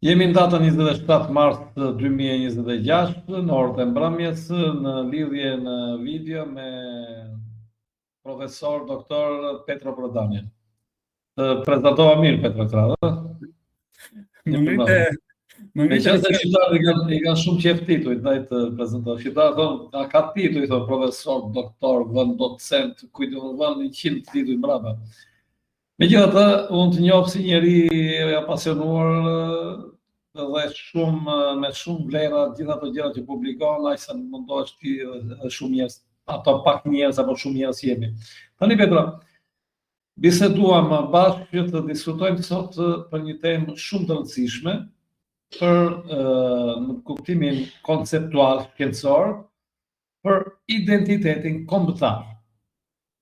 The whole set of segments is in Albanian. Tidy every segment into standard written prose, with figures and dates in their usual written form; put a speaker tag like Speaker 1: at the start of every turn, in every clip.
Speaker 1: Jemi në datën 27 mars 2026, në orët e mbrëmjes, në lidhje në video me profesor doktor Petro Prodani. Prezentova mirë, Petro Krada. Me qënë se shqiptarët i kanë shumë qef tituj, ndaj të prezentoj. Shqiptarët thonë, a ka tituj, thonë, profesor, doktor, vend, docent, kujtë vend 100 tituj mbrapa. Megjithatë, unë të njoh si njeri i apasionuar dhe me shumë vlera gjitha ato gjëra që publikon, aq sa mundohesh ti dhe shumë njerëz, ato pak njerëz apo shumë njerëz jemi. Tani Petro, biseduam bashkë që të diskutojmë sot për një temë shumë të rëndësishme, për në kuptimin konceptual shkencor, për identitetin kombëtar.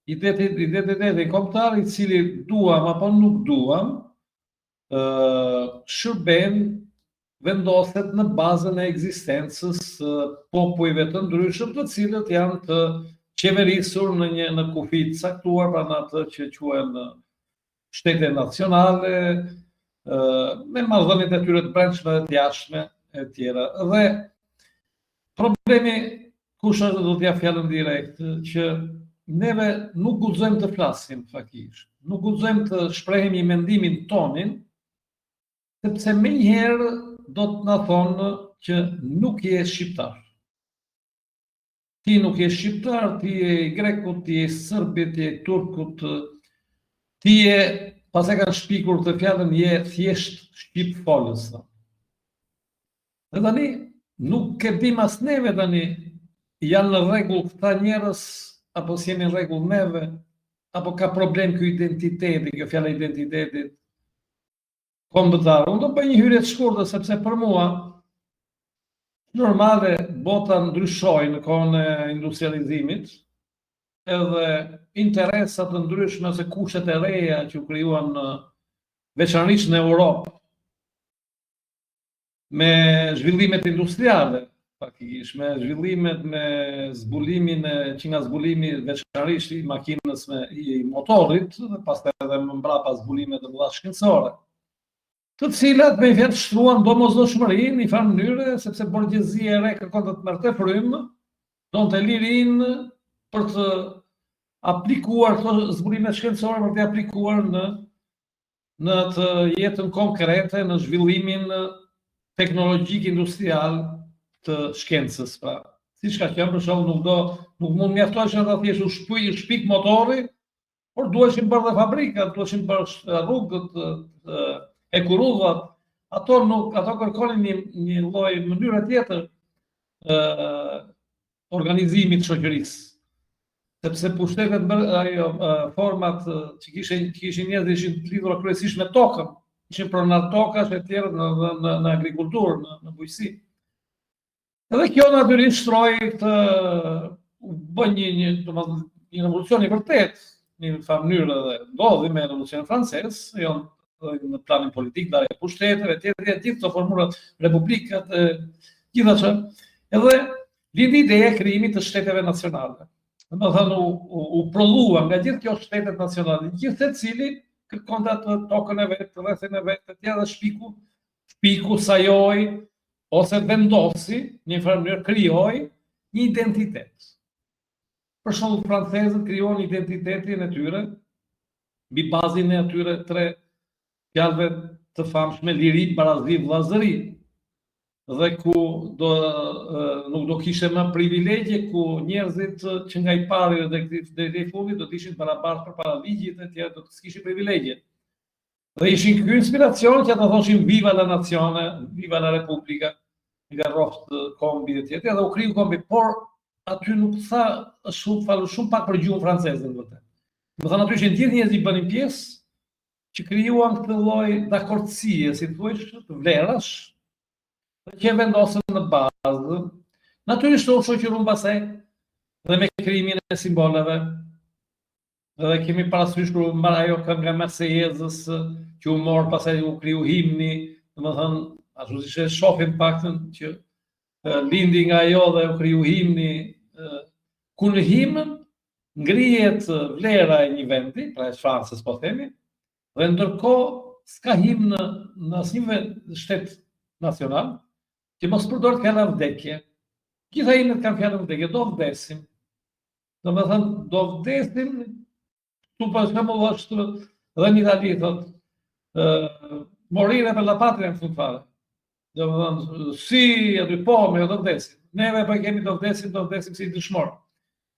Speaker 1: Identitetin kombëtar i cili duam apo nuk duam, shërben vendoset në bazën e ekzistencës popujve të ndryshëm, të cilët janë të qeverisur në kufi të caktuar, pra në atë që quhen shtete nacionale, me marrëdhëniet e tyre të brendshme dhe të jashtme e tjera. Dhe problemi, kush është, do t'ja fjalën direkt, që neve nuk guxojmë të flasim faktikisht, nuk guxojmë të shprehemi mendimin tonin, sepse menjëherë do të na thonë që nuk je shqiptar. Ti nuk je shqiptar, ti je i grekut, ti je i sërbit, ti je i turkut, ti je, pas e kanë shpikur të fjalën, je thjesht shqip folës. Dhe tani, nuk e dim as neve tani, janë në rregull këta njerëz, apo si jemi në rregull neve, apo ka problem ky identiteti, kjo fjala identitetit kombëtar. Unë do bëj një hyrje të shkurtër, sepse për mua normale bota ndryshoi në kohën e industrializimit, edhe interesat të ndryshme ose kushtet e reja që u krijuan veçanërisht në Europë me zhvillimet industriale, faktikisht me zhvillimet me zbulimin që nga zbulimi veçanërisht i makinës i motorit, dhe pastaj edhe më mbrapa zbulimet e mëdha shkencore, të cilat me fjalë shtruan domosdoshmërinë në një farë mënyre, sepse borgjezia e re kërkon të merrte frym, donte lirinë për të aplikuar këto zbulime shkencore, për të aplikuar në të jetën konkrete, në zhvillimin teknologjik industrial të shkencës. Pra, siç ka qenë për shembull, nuk mund mjaftoheshin ata thjesht u shpik motori, por duheshin bërë dhe fabrikat, duheshin bërë rrugët, e kurullat, ato kërkonin një lloj mënyre tjetër organizimit të shoqërisë. Sepse pushtetet, format që kishin njerëz ishin të lidhura kryesisht me tokën, ishin pronar tokash e tjerë në agrikulturë, në bujqësi. Edhe kjo natyrisht shtroi të bën një revolucion i vërtet, në një farë mënyrë dhe ndodhi me revolucionin francez, jo në planin politik, darja pushteteve, gjithë këto formulat, republikat, gjithashtu, edhe lindi ideja e krijimit të shteteve nacionale. Domethënë u prodhua nga gjithë kjo shtetet nacionale, gjithë secili kërkonte atë tokën e vet, rrethin e vet, dhe shpiku sajoi ose vendosi në një farë mënyrë krijoi një identitet. Për shembull, francezët krijuan identitetin e tyre mbi bazën e atyre tre fjalëve të famshme: liri, barazi, vllazëri. Dhe ku nuk do kishte më privilegje, ku njerëzit që nga i pari deri i fundit do të ishin barabartë përpara ligjit e tjerë, do të s'kishin privilegje. Dhe ishin ky inspiracion që ata thoshin viva la nazione, viva la repubblica, nga rroft kombi e tjerë, dhe u kriju kombi, por aty nuk tha shumë pak për gjuhën franceze në vërtet. Do të thonë aty ishin gjithë njerëzit bënin pjesë, që krijuan këtë lloj dakordësie, si thuaj, të vlerash, që vendosën në bazë, natyrisht u shoqëruan pastaj dhe me krijimin e simboleve. Dhe kemi parasysh kur mbar ajo kënga Marsejezës që u mor, pastaj u kriju himni, domethënë ashtu siç e shohim paktën që lindi nga ajo dhe u kriju himni, ku në himn ngrihet vlera e një vendi, pra e Francës po themi, dhe ndërkohë s'ka himn në asnjë shtet nacional, që mos përdoret fjala vdekje. Gjitha imët kanë fjala vdekje, do vdesim. Do me thënë, do vdesim, tu për shembull është dhe në Itali, thot, morire per la patria në fund fare. Do me thënë, si, aty po, me do vdesim. Neve po kemi do vdesim si dëshmor.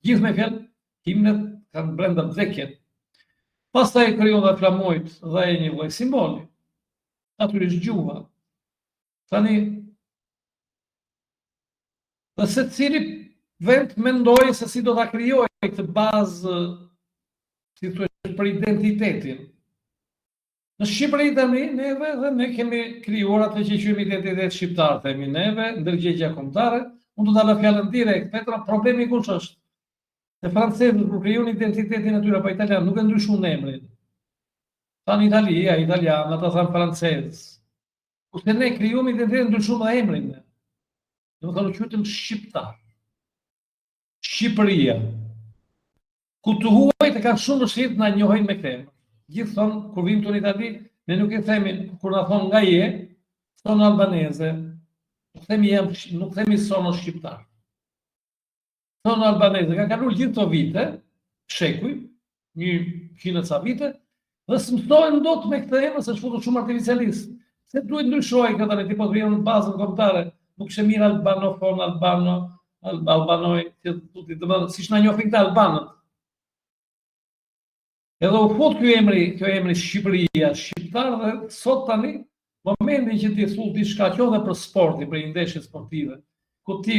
Speaker 1: Gjithë me fjallë, himnet kanë brenda vdekjen. Pastaj kriju dhe flamojt dhe e një lloj simboli. Natyrisht gjuha. Tani, dhe se cili vend mendoj se si do ta krijoj këtë bazë, si thuhet, për identitetin. Në Shqipëri tani, neve dhe ne kemi krijuar atë që quajmë identitet shqiptar, themi neve, ndërgjegja kombëtare. Unë do ta lë fjalën direkt, Petra, problemi kush është? E francezët kur krijojnë identitetin e tyre pa italian, nuk e ndryshuan emrin. Tani Italia, italian, ata thanë francez. Kurse ne krijojmë identitetin ndryshuam dhe emrin. Do të thonë quhetëm shqiptar. Shqipëria. Ku të huajt e kanë shumë vështirë na njohin me këtë. Gjithë thonë, kur vim të në Itali, ne nuk e themi, kur na thonë nga je, sono albaneze, nuk themi sono shqiptar. Sono albaneze, ka kaluar gjithë të vite, shekuj, 100 ca vite, dhe s'mësojnë dot me këtë emër, se shfutur shumë artificialist. Se duhet ndryshoj këtë në tipo të vjen në bazën kombëtare, nuk shë mirë albanofon, albanoj, si shë na njohin këta albanët. Edhe u fut kjo emri Shqipëria, shqiptar, dhe sot tani, momentin që ti thull diçka qo dhe për sporti, për ndeshje sportive, ku ti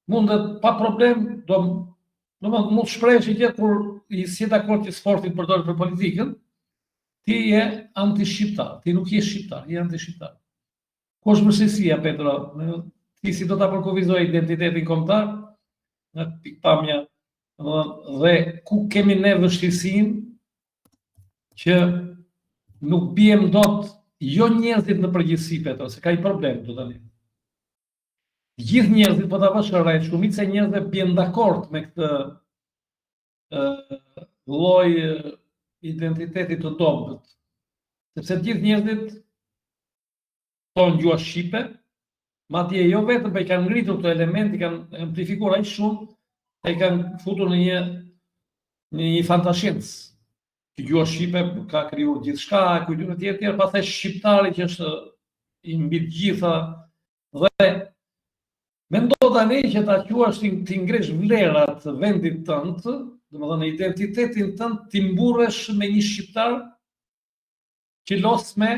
Speaker 1: mundet pa problem, do mund shprehësh që kur i si dakord që sporti përdoret për politikën, ti je anti-shqiptar, ti nuk je shqiptar, je anti-shqiptar. Ku është vështirësia, Petro? Ti si do ta përkufizoj identitetin kombëtar, në pikpamja, dhe ku kemi ne vështirësinë që nuk biem dot jo njerëzit në përgjithësi, Petro, se ka i problem këtu tani. Gjithë njerëzit, po ta vësh re, shumica e njerëzve bien dakord me këtë lloj identiteti të dobët. Sepse gjithë njerëzit tonë gjua shqipe, madje jo vetëm për i kanë ngritur këto elementi, kanë amplifikuar aq shumë, e kanë futur në një fantashiencë. Që gjua shqipe ka krijuar gjithçka, kulturë tjetër, pastaj shqiptari që është i mbi të gjitha dhe mendo tani që ta quash ti ngresh vlerat të vendit tënd, domethënë identitetin tënd ti mburresh me një shqiptar që los me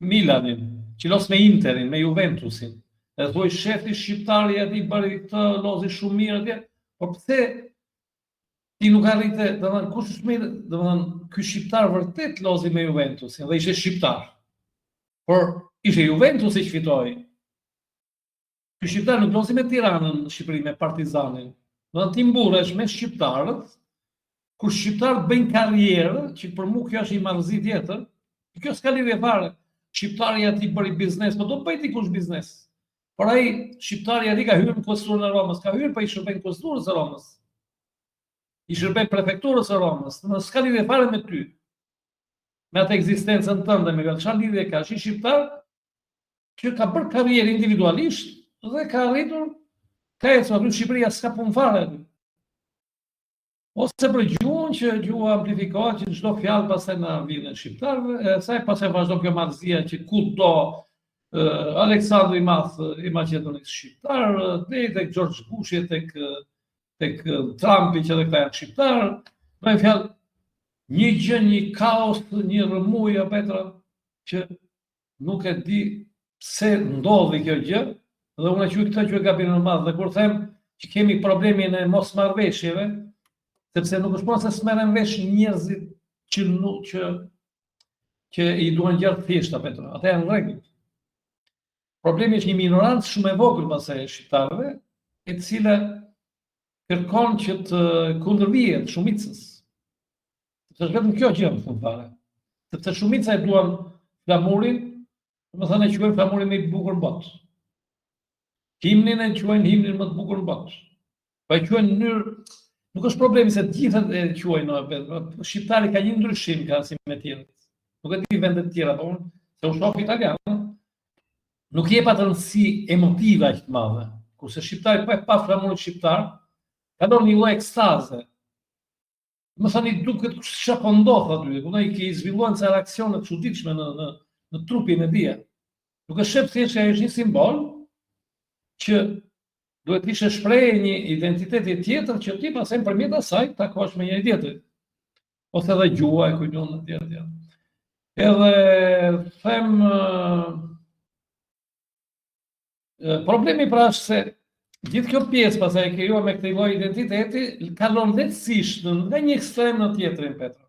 Speaker 1: Milanin, që los me Interin, me Juventusin. E thuaj shefi shqiptari aty bëri këtë, lozi shumë mirë atje, por pse ti nuk arrite, domethënë kush është mirë, domethënë ky shqiptar vërtet lozi me Juventusin dhe ishte shqiptar. Por ishte Juventusi që fitoi. Ky shqiptar nuk lozi me Tiranën në Shqipëri me Partizanin. Domethënë ti mburresh me shqiptarët, kur shqiptarët bëjnë karrierë, që për mua kjo është një marrëzi tjetër, kjo s'ka lidhje fare. Shqiptari aty bëri biznes, po do bëj ti kush biznes. Por ai shqiptari aty ka hyrë në Questurën e Romës, ka hyrë pa i shërben Questurës së Romës. I shërben prefekturës së Romës, në s'ka lidhje fare me ty. Me atë ekzistencën tënde, me çfarë lidhje ka? Është shqiptar që ka bërë karrierë individualisht dhe ka arritur ka ecur aty në Shqipëria s'ka punë fare. Ose për gjuhën që gjuha amplifikohet, që çdo fjalë pastaj na vjen në shqiptarëve, saj pastaj vazhdon kjo marrëzia që kudo Aleksandri i Madh i Maqedonisë shqiptar, deri tek George Bushi, tek Trumpi që edhe këta janë shqiptar, me fjalë një gjë, një kaos, një rrëmujë, Petra, që nuk e di pse ndodhi kjo gjë, dhe unë quaj këtë që e gabimin e madh, dhe kur them që kemi problemin e mosmarrveshjeve, sepse nuk është po se s'merren vesh njerëzit që i duan gjëra thjeshta, Petra, ata janë në rregull. Problemi është një minorancë shumë e vogël pasaj e shqiptarëve, e cila kërkon që të kundërvihet shumicës. Sepse është vetëm kjo gjë në fund fare. Sepse shumica e duan flamurin, domethënë e quajnë flamurin më i bukur në botë. Himnin e quajnë himnin më të bukur në botë. Po e quajnë në mënyrë, nuk është problemi se të gjithë e quajnë, shqiptari ka një ndryshim ka si me tjerët. Nuk e di vendet tjera, po unë se u shoh italian. nuk jep atë rëndësi emotive aq të madhe. Kurse shqiptari pa flamurin shqiptar, kalon një lloj ekstaze. Më thani duket çfarë po ndodh aty, kuptoj që i zhvilluan ca reaksione të çuditshme në trupin e dia. Duke shep thjesht ai është një simbol që duhet ishte shprehje një identiteti tjetër që ti pastaj përmjet asaj takosh me njëri tjetrin. Ose edhe gjua e kujton tjetër. Edhe them problemi pra është se gjithë kjo pjesë pastaj e krijuar me këtë lloj identiteti kalon lehtësisht nga një ekstrem në tjetrin, Petro.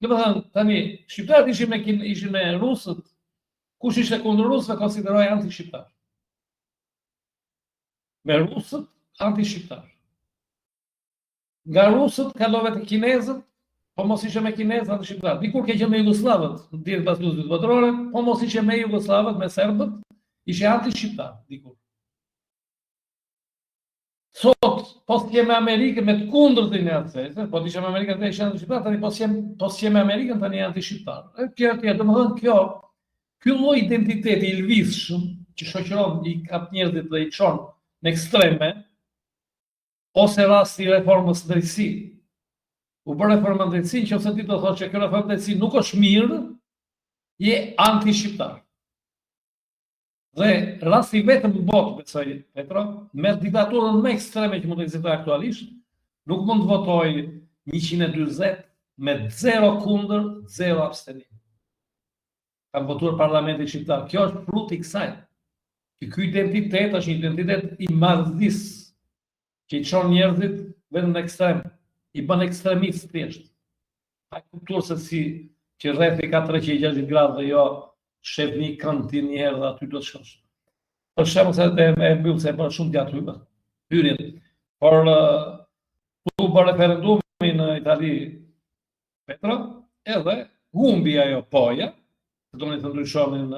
Speaker 1: Do të thënë, tani shqiptarët ishin me rusët, kush ishte kundër rusëve konsiderohej anti-shqiptar. Me rusët anti-shqiptar. Nga rusët kalove te kinezët, po mos ishte me kinezët anti-shqiptar. Dikur ke qenë me jugoslavët, dihet pas luftës botërore, po mos ishte me jugoslavët, me serbët, ishte anti-shqiptar dikur. Sot, po s'jem me Amerikën me të kundërtin e atësej, po t'ishe me Amerikën të ishe anti-shqiptar, tani po s'jem me Amerikën tani anti-shqiptar. Ky lloj identiteti i lvizshëm që shoqëron i kap njerëzit dhe i çon në ekstreme, ose rasti i reformës së drejtësi. U bë reforma në drejtësi, nëse ti do thosh që kjo reformë drejtësi nuk është mirë, je anti-shqiptar. Dhe rasti vetëm në botë, besoj, Petro, me diktaturën më ekstreme që mund të ekzistojë aktualisht, nuk mund të votoj 140 me 0 kundër, 0 abstenim. Kam votuar parlamentin shqiptar. Kjo është fruti i kësaj. Që ky identitet është një identitet i marrëdhësisë, që i çon njerëzit vetëm në ekstrem, i bën ekstremist thjesht. Ai kuptuar se si që rrethi ka 360 gradë dhe jo shef një kënd ti një herë dhe aty do të shkosh. Për shembull se e mbyll se për shumë gjatë hyrjen. Por u bë referendumi në Itali, Petro, edhe humbi ajo poja, të doni të ndryshonin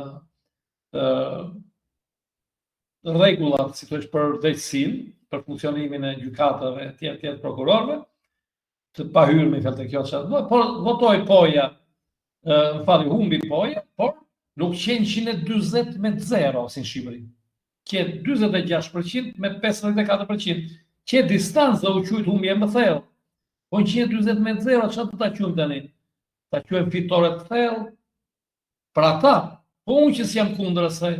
Speaker 1: rregullat, si thosh, për drejtësinë, për funksionimin e gjykatave e tjerë prokurorëve, të pahyrë me fjalë të kjo çfarë, por votoi poja, humbi poja, por nuk qenë 140 me 0 si në Shqipëri. Që 26% me 54%. Që distancë u quajt humbje më thellë. Po 140 me 0, çfarë do ta quajmë tani? Ta quajmë fitore të thellë. Për ata, po unë që s'jam kundër asaj,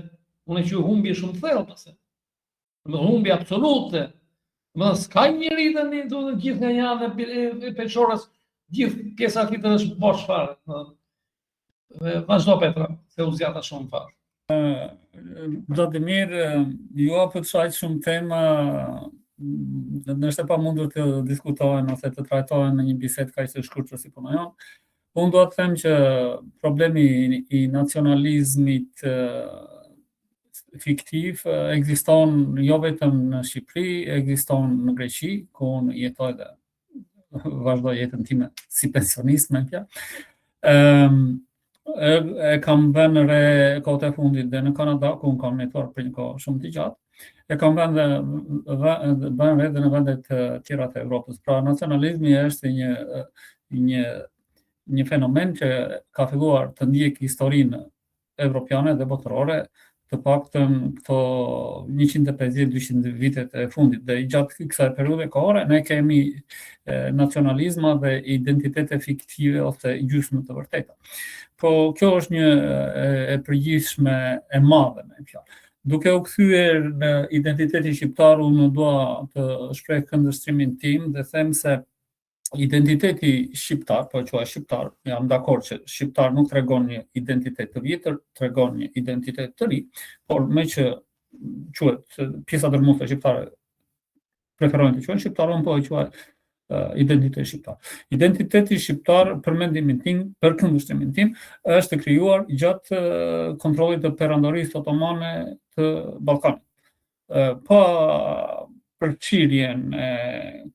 Speaker 1: unë e quaj humbje shumë thellë pastaj. Me humbje absolute. Më s'ka njëri tani do të gjithë nga janë e Peshorës, gjithë pjesa tjetër është bosh fare. Vazhdo Petra, se u zgjata shumë fare.
Speaker 2: Vladimir, ju apët shaq shumë tema, nështë pa mundur të diskutohen ose të trajtohen në një bisedë kaq të shkurtër si puna jonë. Unë do të them që problemi i nacionalizmit fiktiv ekziston jo vetëm në Shqipëri, ekziston në Greqi, ku unë jetoj dhe vazhdoj jetën time si pensionist me pja. E kam vënë re kohët e fundit dhe në Kanada, ku unë kam jetuar për një kohë shumë të gjatë. E kam vënë re dhe në vendet tjera të Evropës. Pra, nacionalizmi është një fenomen që ka filluar të ndjek historinë evropiane dhe botërore, të paktën këto 150-200 vitet e fundit. Dhe gjatë kësaj periudhe kohore ne kemi nacionalizma dhe identitete fiktive ose gjysmë të vërteta. Po kjo është një e përgjithshme e madhe me fjalë. Duke u kthyer në identitetin shqiptar, unë dua të shpreh këndvështrimin tim dhe them se identiteti shqiptar, po e quaj shqiptar, jam dakord që shqiptar nuk tregon një identitet të vjetër, tregon një identitet të ri, por me që quhet pjesa dërmuese shqiptare preferojnë të quhen shqiptar, unë po e quaj identitet shqiptar. Identiteti shqiptar, për mendimin tim, për këndvështrimin tim, është krijuar gjatë kontrollit të perandorisë otomane të Ballkanit. Pa përfshirjen e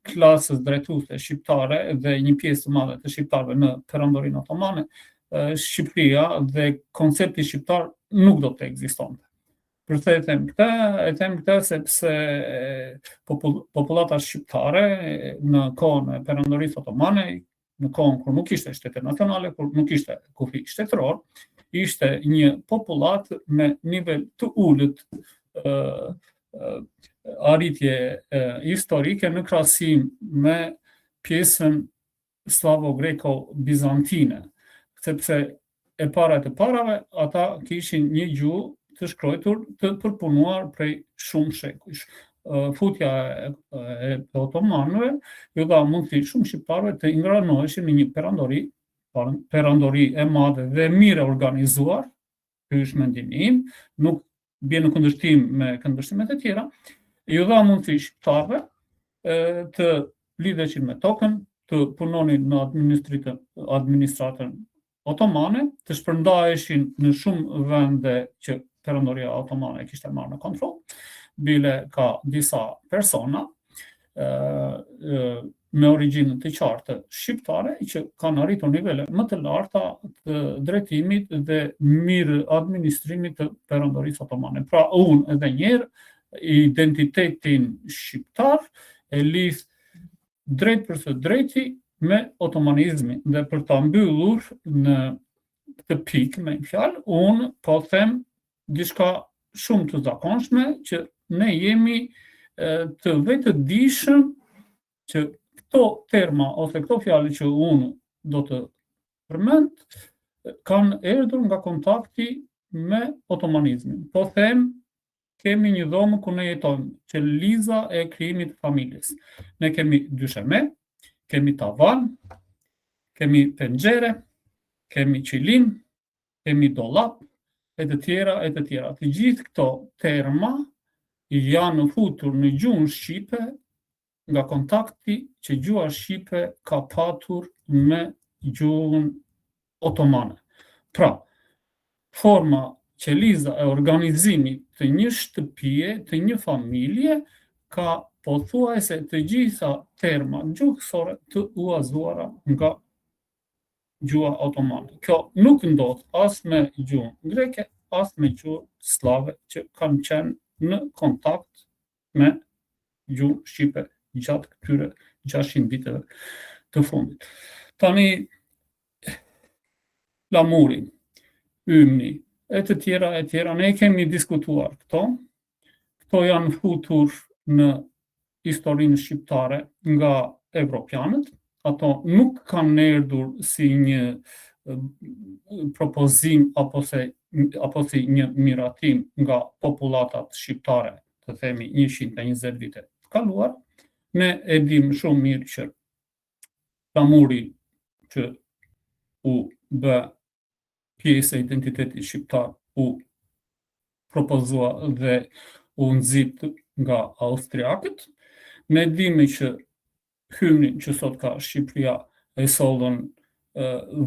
Speaker 2: klasës drejtuese shqiptare dhe një pjesë të madhe të shqiptarëve në perandorinë otomane, Shqipëria dhe koncepti shqiptar nuk do të ekzistonte. Përse e them këtë sepse popullata shqiptare në kohën e perandorisë otomane, në kohën kur nuk ishte shtete nacionale, kur nuk ishte kufi shtetëror, ishte një popullat me nivel të ulët arritje historike në krahasim me pjesën slavo-greko-bizantine, sepse e para të parave ata kishin një gjuhë të shkruar të përpunuar prej shumë shekujsh. Futja e otomanëve ju dha mundësi shumë shqiptarëve të ingranoheshin në një perandori e madhe dhe mirë organizuar, ky është mendimi im, nuk bie në kundërshtim me këndvështrimet e tjera, ju dha mundësi shqiptarëve të lidheshin me tokën, të punonin në administratën otomane, të shpërndaheshin në shumë vende që perandoria otomane kishte marrë në kontroll, bile ka disa persona me origjinë të qartë shqiptare që kanë arritur nivele më të larta të drejtimit dhe mirë administrimit të perandorisë otomane. Pra unë edhe njerë identitetin shqiptar e lidh drejt për së drejti me otomanizmin dhe për ta mbyllur në këtë pikë me një fjalë, unë po them diçka shumë të zakonshme që ne jemi të vetëdijshëm që këto terma ose këto fjalë që unë do të përmend kanë erdhur nga kontakti me otomanizmin. Po them, kemi një dhomë ku ne jetojmë, që liza e krijimit të familjes. Ne kemi dysheme, kemi tavan, kemi penxhere, kemi qilin, kemi dollap, e të tjera, e të tjera. Të gjithë këto terma janë futur në gjuhën shqipe nga kontakti që gjuha shqipe ka patur me gjuhën otomane. Pra, forma qeliza e organizimit të një shtëpie, të një familje, ka pothuajse të gjitha terma gjuhësore të uazuara nga gjuha otomane. Kjo nuk ndodh as me gjuhën greke, as me gjuhën slave që kanë qenë në kontakt me gjuhën shqipe gjatë këtyre 600 viteve të fundit. Tani, lamuri, ymni, e të tjera, ne kemi diskutuar këto. Këto janë futur në historinë shqiptare nga evropianët. Ato nuk kanë erdhur si një propozim apo si një miratim nga populatat shqiptare, të themi 120 vite të kaluar. Ne e dim shumë mirë që lamuri që u bë pjesë e identitetit shqiptar u propozua dhe u nxit nga austriakët. Ne dimi që hymnin që sot ka Shqipëria e sollën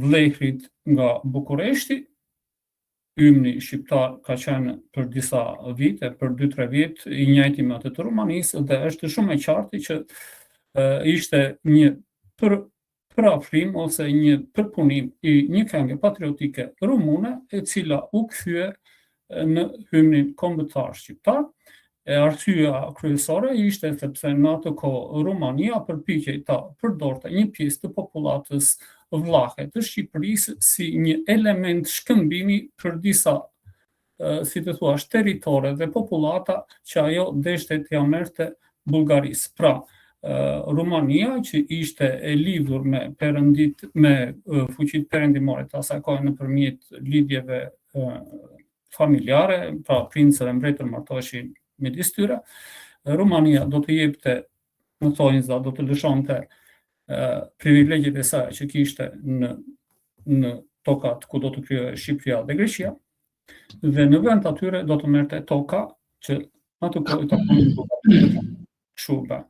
Speaker 2: vlehrit nga Bukureshti. Hymni shqiptar ka qenë për disa vite, për 2-3 vjet, i njëjti me atë të Rumanisë dhe është shumë e qartë që ishte një përafrim ose një përpunim i një këngë patriotike rumune e cila u kthye në hymnin kombëtar shqiptar. E arsyeja kryesore ishte sepse në atë kohë Rumania përpiqej ta përdorte një pjesë të popullatës vllahe të Shqipërisë si një element shkëmbimi për disa, si të thuash, territore dhe popullata që ajo deshte t'ia merrte Bullgarisë. Pra, Rumania që ishte e lidhur me fuqitë perëndimore të asaj kohe nëpërmjet lidhjeve familjare, pra princë dhe mbretër martoheshin midis tyre. Rumania do të jepte, në thonjza, do të lëshonte privilegjet e saj që kishte në tokat ku do të krijohej Shqipëria dhe Greqia, dhe në vend atyre do të merrte toka që atë kohë të Shurba.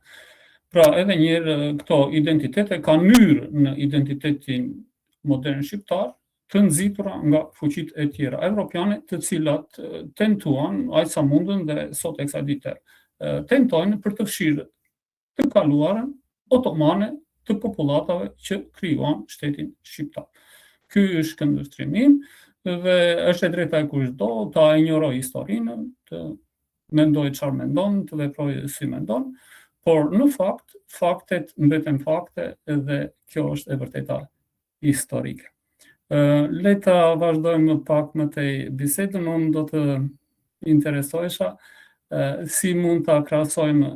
Speaker 2: Pra, edhe njëherë këto identitete kanë hyrë në identitetin modern shqiptar, të nxitura nga fuqitë e tjera evropiane, të cilat tentuan aq sa mundën dhe sot e kësaj dite tentojnë për të fshirë të kaluarën otomane të popullatave që krijuan shtetin shqiptar. Ky është këndvështrimi im dhe është e drejta e kushdo ta injorojë historinë, të mendojë çfarë mendon, të veprojë si mendon, por në fakt faktet mbeten fakte dhe kjo është e vërteta historike. Le ta vazhdojmë pak me të bisedën, unë do të interesohesha si mund ta krahasojmë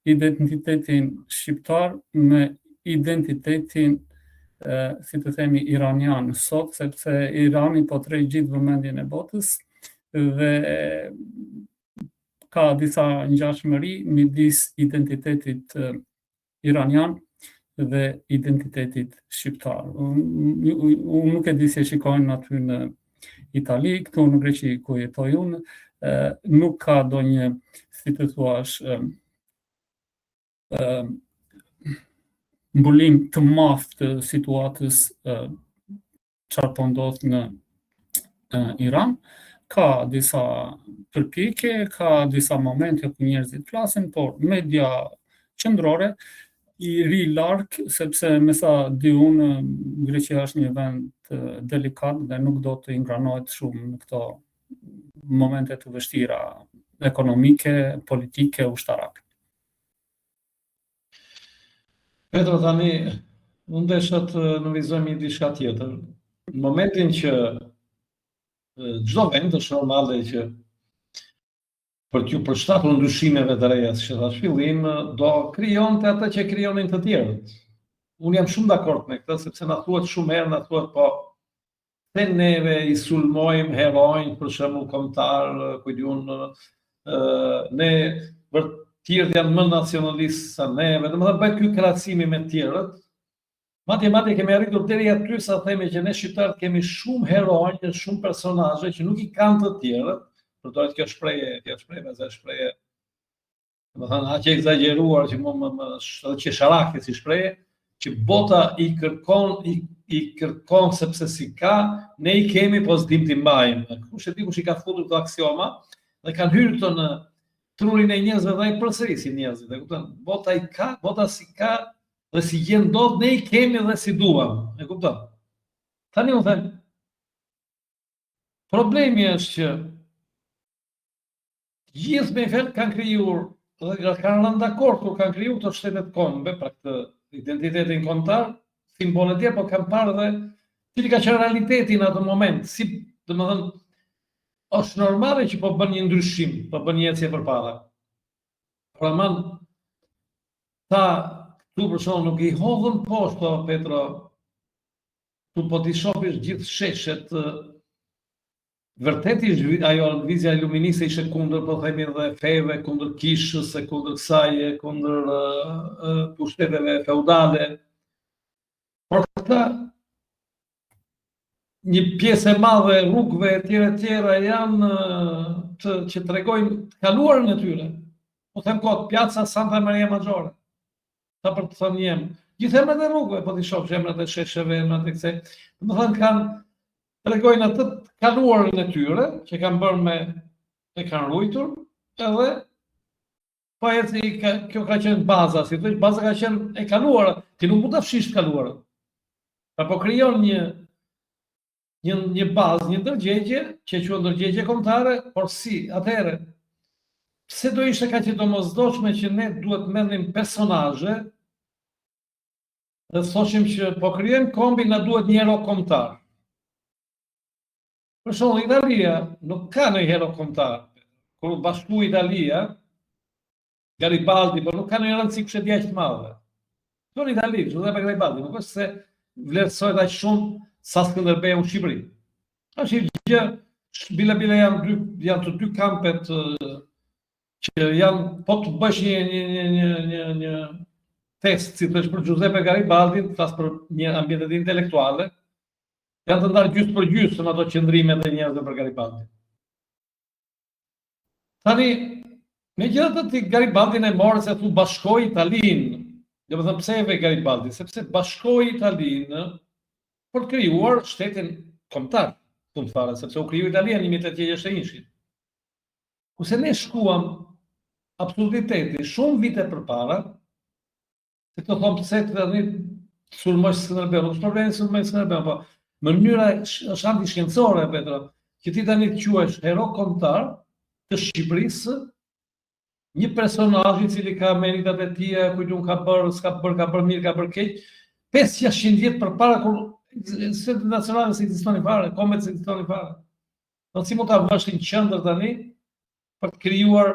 Speaker 2: identitetin shqiptar me identitetin si të themi iranian sot, sepse Irani po tërheq gjithë vëmendjen e botës dhe ka disa ngjashmëri midis identitetit iranian dhe identitetit shqiptar. Unë nuk e di se shikojnë aty në Itali, këtu në Greqi ku jetoj unë, nuk ka ndonjë, si të thuash, mbulim të madh të situatës çfarë po ndodh në Iran. Ka disa përpjekje, ka disa momente ku njerëzit flasin, por media qendrore i ri larg, sepse me sa di unë, Greqia është një vend delikat dhe nuk do të ingranohet shumë në këto momente të vështira ekonomike, politike, ushtarake.
Speaker 1: Petro, tani, unë desha të nënvizojmë një diçka tjetër. Në momentin që çdo vend është normale që për t'ju përshtatur ndryshimeve të reja, siç e thash fillim, do krijonte atë që krijonin të tjerët. Unë jam shumë dakord me këtë, sepse na thuhet shumë herë, na thuhet po se neve i sulmojmë heronj, për shembull kombëtar, ku diun, ne tjerët janë më nacionalistë sa neve, domethënë bëhet ky krahasimi me të tjerët. Madje kemi arritur deri aty sa themi që ne shqiptarët kemi shumë heronj, shumë personazhe që nuk i kanë të tjerët. Përdoret kjo shprehje, domethënë aq e egzageruar që më qesharake si shprehje, që bota i kërkon sepse si ka, ne i kemi po s'dim t'i mbajmë. Kush e di kush i ka futur këto aksioma dhe kanë hyrë këto në trurin e njerëzve dhe i përsërisin njerëzit. E kupton? Bota i ka, bota si ka dhe si gjë ndodh, ne i kemi dhe si duam. E kupton? Tani unë them, problemi është që gjithë me fjalë kanë krijuar dhe kanë rënë dakord kur kanë krijuar këto shtetet kombe, pra këtë identitetin kombëtar, simbolet tjerë, po kanë parë dhe cili ka qenë realiteti në atë moment. Si, domethënë, është normale që po bën një ndryshim, po bën një ecje përpara. Praman, ta këtu për shkak nuk i hodhën poshtë, Petro, tu po ti shohësh gjithë sheshet, vërtet ajo lëvizja iluministe ishte kundër, po themi, dhe feve, kundër kishës, kundër kësaj, kundër pushteteve feudale. Por këta një pjesë e madhe e rrugëve e tjera janë që tregojnë të kaluarën e tyre. Po them kot, Piazza Santa Maria Maggiore. Ta për të thënë jem. Gjithë emrat e rrugëve, po ti shohësh emrat e shesheve, emrat e kësaj. Domethënë kanë tregojnë atë të kaluarën e tyre, që kanë bërë e kanë ruajtur, edhe po kjo ka qenë baza, si thosh, baza ka qenë e kaluara, ti nuk mund ta fshish të kaluarën. Apo krijon një bazë, një ndërgjegje, që quhet ndërgjegje kombëtare, por si, atëherë, pse do ishte kaq e domosdoshme që ne duhet merrnim personazhe dhe thoshim që po krijojmë kombin, na duhet një hero kombëtar. Për shembull, Italia nuk ka një hero kombëtar. Kur bashku Italia, Garibaldi, por nuk ka një rëndësi kush e di aq të madhe. Kjo në Itali, Giuseppe Garibaldi, nuk është se vlerësohet aq shumë sa Skënderbeu në Shqipëri. Është një gjë, bile janë të dy kampet që janë, po të bësh një test, si thosh për Giuseppe Garibaldi, flas për një ambientet intelektuale, janë të ndarë gjysmë për gjysmë ato qëndrimet e njerëzve për Garibaldi. Tani, megjithatë Garibaldin e morë se thu bashkoi Italinë. Domethënë pse e ve Garibaldi? Sepse bashkoi Italinë për të krijuar shtetin kombëtar, fare, sepse u krijoi Italia në 1861. Kurse ne shkuam absurditeti shumë vite përpara, se të thonë pse të tani sulmosh Skënderbeu, nuk është problemi sulmoj Skënderbeu, po mënyra është antishkencore, Petro, që ti tani të quhesh hero kombëtar të Shqipërisë, një personazh i cili ka meritat e tij, kujtun ka bërë, s'ka bërë, ka bërë mirë, ka bërë keq, 500 vjet përpara kur Shtetet nacionale se ekzistonin fare, kombet se ekzistonin fare. Do si mund ta vësh në qendër tani për të krijuar,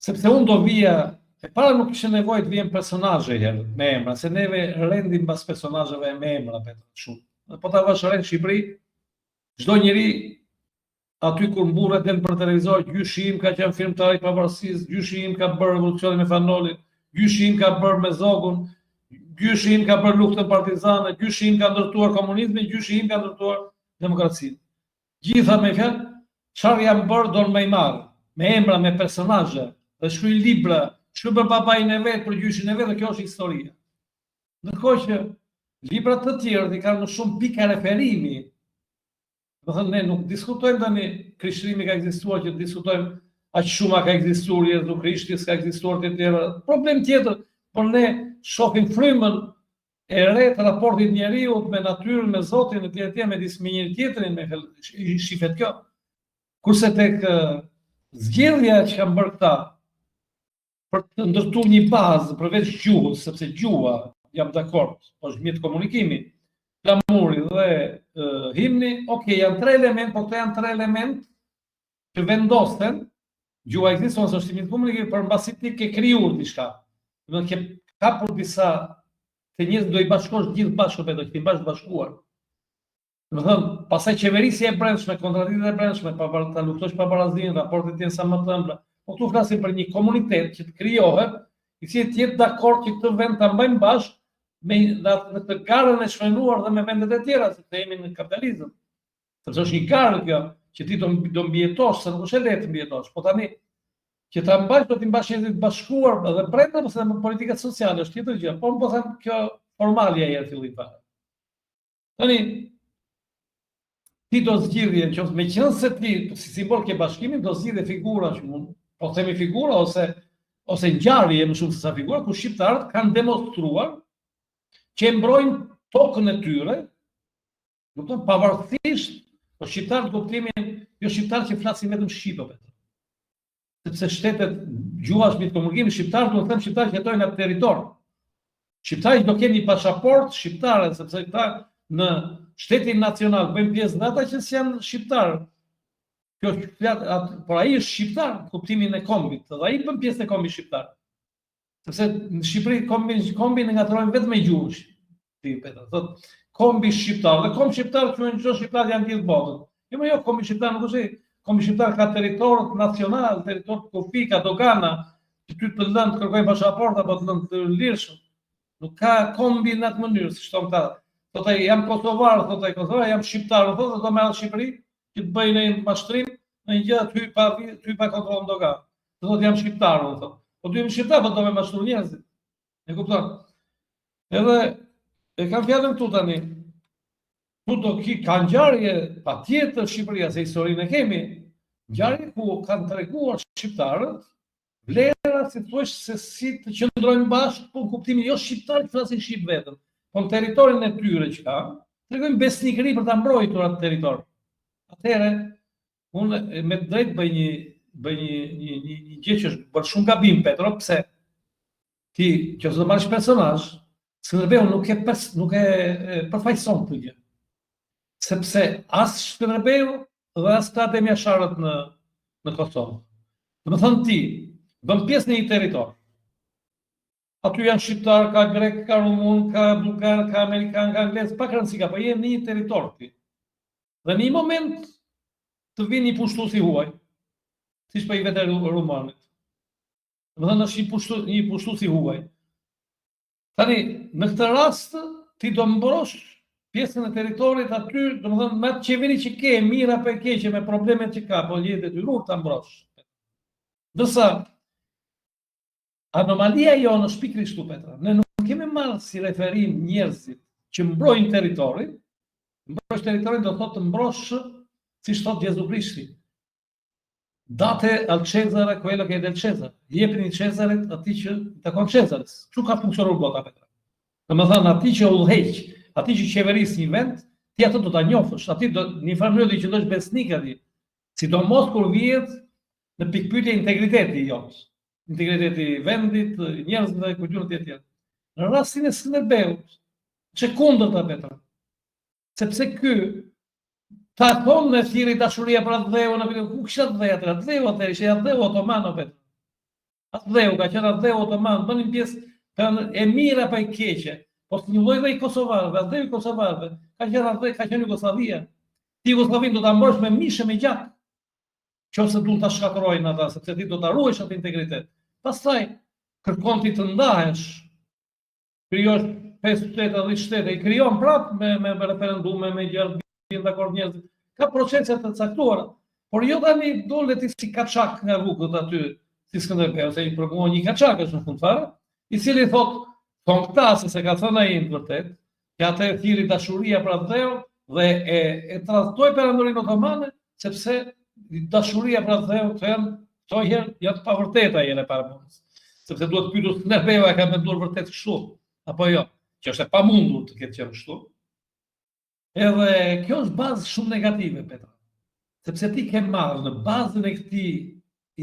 Speaker 1: sepse unë do vija, e para nuk kishte nevojë të vjen personazhe herë me emra, se neve rendim pas personazheve me emra shumë. Po ta vësh rend në Shqipëri, çdo njeri aty kur mburret den për televizor, gjyshi im ka qenë filmtar i pavarësisë, gjyshi im ka bërë revolucionin me Fanolin, gjyshi im ka bërë me Zogun, gjyshi im ka bërë luftën partizane, gjyshi im ka ndërtuar komunizmin, gjyshi im ka ndërtuar demokracinë. Gjitha me fjalë, çfarë janë bërë dorë më i madh, me emra, me personazhe, dhe shkruajnë libra, shkruajnë për babain e vet, për gjyshin e vet, dhe kjo është historia. Ndërkohë që librat të tjerë i kanë më shumë pika referimi. Do thënë ne nuk diskutojmë tani Krishterimi ka ekzistuar, që diskutojmë aq shumë ka ekzistuar Jezu Krishti, s'ka ekzistuar të tjera. Problem tjetër, por ne shohim frymën e re të raportit njeriut me natyrën, me Zotin, e tjetër me disë me njëri tjetrin, me shifet kjo. Kurse tek zgjedhja që kanë bërë këta për të ndërtuar një bazë përveç gjuhës, sepse gjuha, jam dakord, është mjet komunikimi, flamuri dhe himni, janë 3 element, por këto janë 3 element që vendosen, gjuha ekziston së shtimit komunikimi, për mbasi ti ke krijuar diçka. Do të ke kapur disa të njerëz do i bashkosh gjithë bashkë do të bashkuar. Do thënë, pastaj qeverisja e brendshme, kontradiktat e brendshme, ta luftosh pa barazinë, raportet janë sa më të ëmbla. Po këtu flasim për një komunitet që të krijohet, i cili të jetë dakord që këtë vend ta mbajmë bashkë me të garën e shfrenuar dhe me vendet e tjera, sepse jemi në kapitalizëm. Sepse është një garë kjo, që ti do mbijetosh, se nuk është e lehtë të mbijetosh. Po tani, që ta mbajsh do t'i mbash njerëzit të bashkuar edhe brenda ose në politikat sociale, është tjetër gjë. Po më them kjo formalja e fillim fare. Tani, ti do zgjidhje, nëse me qenë se ti si simbol ke bashkimin, do zgjidhje figura që mund, po themi figura ose ngjarje më shumë se sa figura, ku shqiptarët kanë demonstruar që mbrojnë tokën e tyre, kupton, pavarësisht, po shqiptarët kuptimin, jo shqiptarët që flasin vetëm shqipe. Sepse shtetet, gjuha është mjet komunikimi, shqiptarët do të them shqiptarët që jetojnë atë territor. Shqiptarët do kenë një pasaportë shqiptare, sepse këta në shtetin nacional bëjnë pjesë nga ata që janë shqiptarë. Kjo por ai është shqiptar, kuptimin e kombit, dhe ai bën pjesë e kombit shqiptar. Sepse në Shqipëri kombin e ngatrojnë vetëm me gjuhë. Ti Petra, thot kombi shqiptar, dhe kombi shqiptar që çdo shqiptar janë gjithë botën. Jo, kombi shqiptar nuk është. Kombi shqiptar ka territor nacional, territor kufi, ka dogana, që ty të lënë të kërkojnë pasaportë apo të lënë të lirshëm. Nuk ka kombi në atë mënyrë, si thon ta. Thotë jam kosovar, thotë Kosova, jam shqiptar, thotë do merr Shqipëri, që të bëjnë një mashtrim në një gjë ty pa kontroll në dogan. Thotë jam shqiptar, thotë. Po dy jam shqiptar, po do me mashtruar njerëzit. E kupton? Edhe e kam fjalën këtu tani. Ka ngjarje patjetër Shqipëria, se historinë e kemi, ngjarje ku kanë treguar shqiptarët vlera, si thua, se si të qëndrojnë bashkë, po në kuptimin jo shqiptar që flasin shqip vetëm, po në territorin e tyre që ka, tregojnë besnikëri për ta mbrojtur atë territor. Atëherë, unë me drejt bëj një gjë që është bërë shumë gabim, Petro, pse ti që do marrësh personazh, Skënderbeu nuk e përfaqëson këtë gjë. Sepse as Skënderbeu dhe as ta demjasharët në Kosovë. Do të thonë ti, bën pjesë në një territor. Aty janë shqiptar, ka grek, ka rumun, ka bullgar, ka amerikan, ka anglez, pak rëndësi ka, po je në një territor ti. Dhe në një moment të vinë një pushtues i huaj, siç po i vetë rumanit. Do të thonë është një pushtues i huaj. Tani, në këtë rast, ti do mbrosh pjesën e territorit aty, do të thonë me atë qeveri që ke, mira apo e keqe, me problemet që ka, po lidhet ty, nuk ta mbrosh. Dërsa anomalia jonë është pikërisht këtu, Petra. Ne nuk kemi marrë si referim njerëzit që mbrojnë territorin. Mbrosh territorin do thotë të mbrosh, siç thotë Jezu Krishti. Date al Cesare quello che è del Cesare. Jepni Cesarit atij që takon Cesarit. Kështu ka funksionuar bota, Petra. Domethënë atij që udhëheq, atij që qeveris një vend, ti atë do ta njohësh, atij do në një farë mënyrë do qëndosh besnik atij. Sidomos kur vihet në pikpyetje integriteti jot. Integriteti i vendit, njerëzve, kulturës e tjera. Në rastin e Skënderbeut, që kundërta, Petra. Sepse ky ta thonë në thirrri dashuria për atë dheu, ku kishte dheu atë? Dheu atë ishte dheu otoman vetë. Atë dheu ka qenë atë dheu otoman, bënin pjesë e mirë apo e keqe. Po një lloj dhe i kosovarëve, atë dheu i kosovarëve, ka qenë Jugoslavia. Ti Jugoslavinë do ta mbosh me mishë me gjak. Qofse duan ta shkatërrojnë ata, sepse ti do ta ruajsh atë integritet. Pastaj kërkon ti të ndahesh, krijosh 5 shtete, 10 shtete, i krijon prapë me referendume, me gjëra, bien dakord njerëzit. Ka procese të caktuara, por jo tani dole ti si kaçak nga rrugët aty, si Skënderbeu, se i propon një kaçak është në fund fare, i cili thonë këta se ka thënë ai në vërtet, që atë e thirri dashuria për atë dheu dhe e tradhtoi perandorinë otomane, sepse dashuria për atë dheu këto herë janë të pavërteta jene para punës. Sepse duhet pyetur Skënderbeu a ka menduar vërtet kështu apo jo, që është e pamundur të ketë qenë kështu. Edhe kjo është bazë shumë negative, Petra. Sepse ti ke marrë në bazën e këtij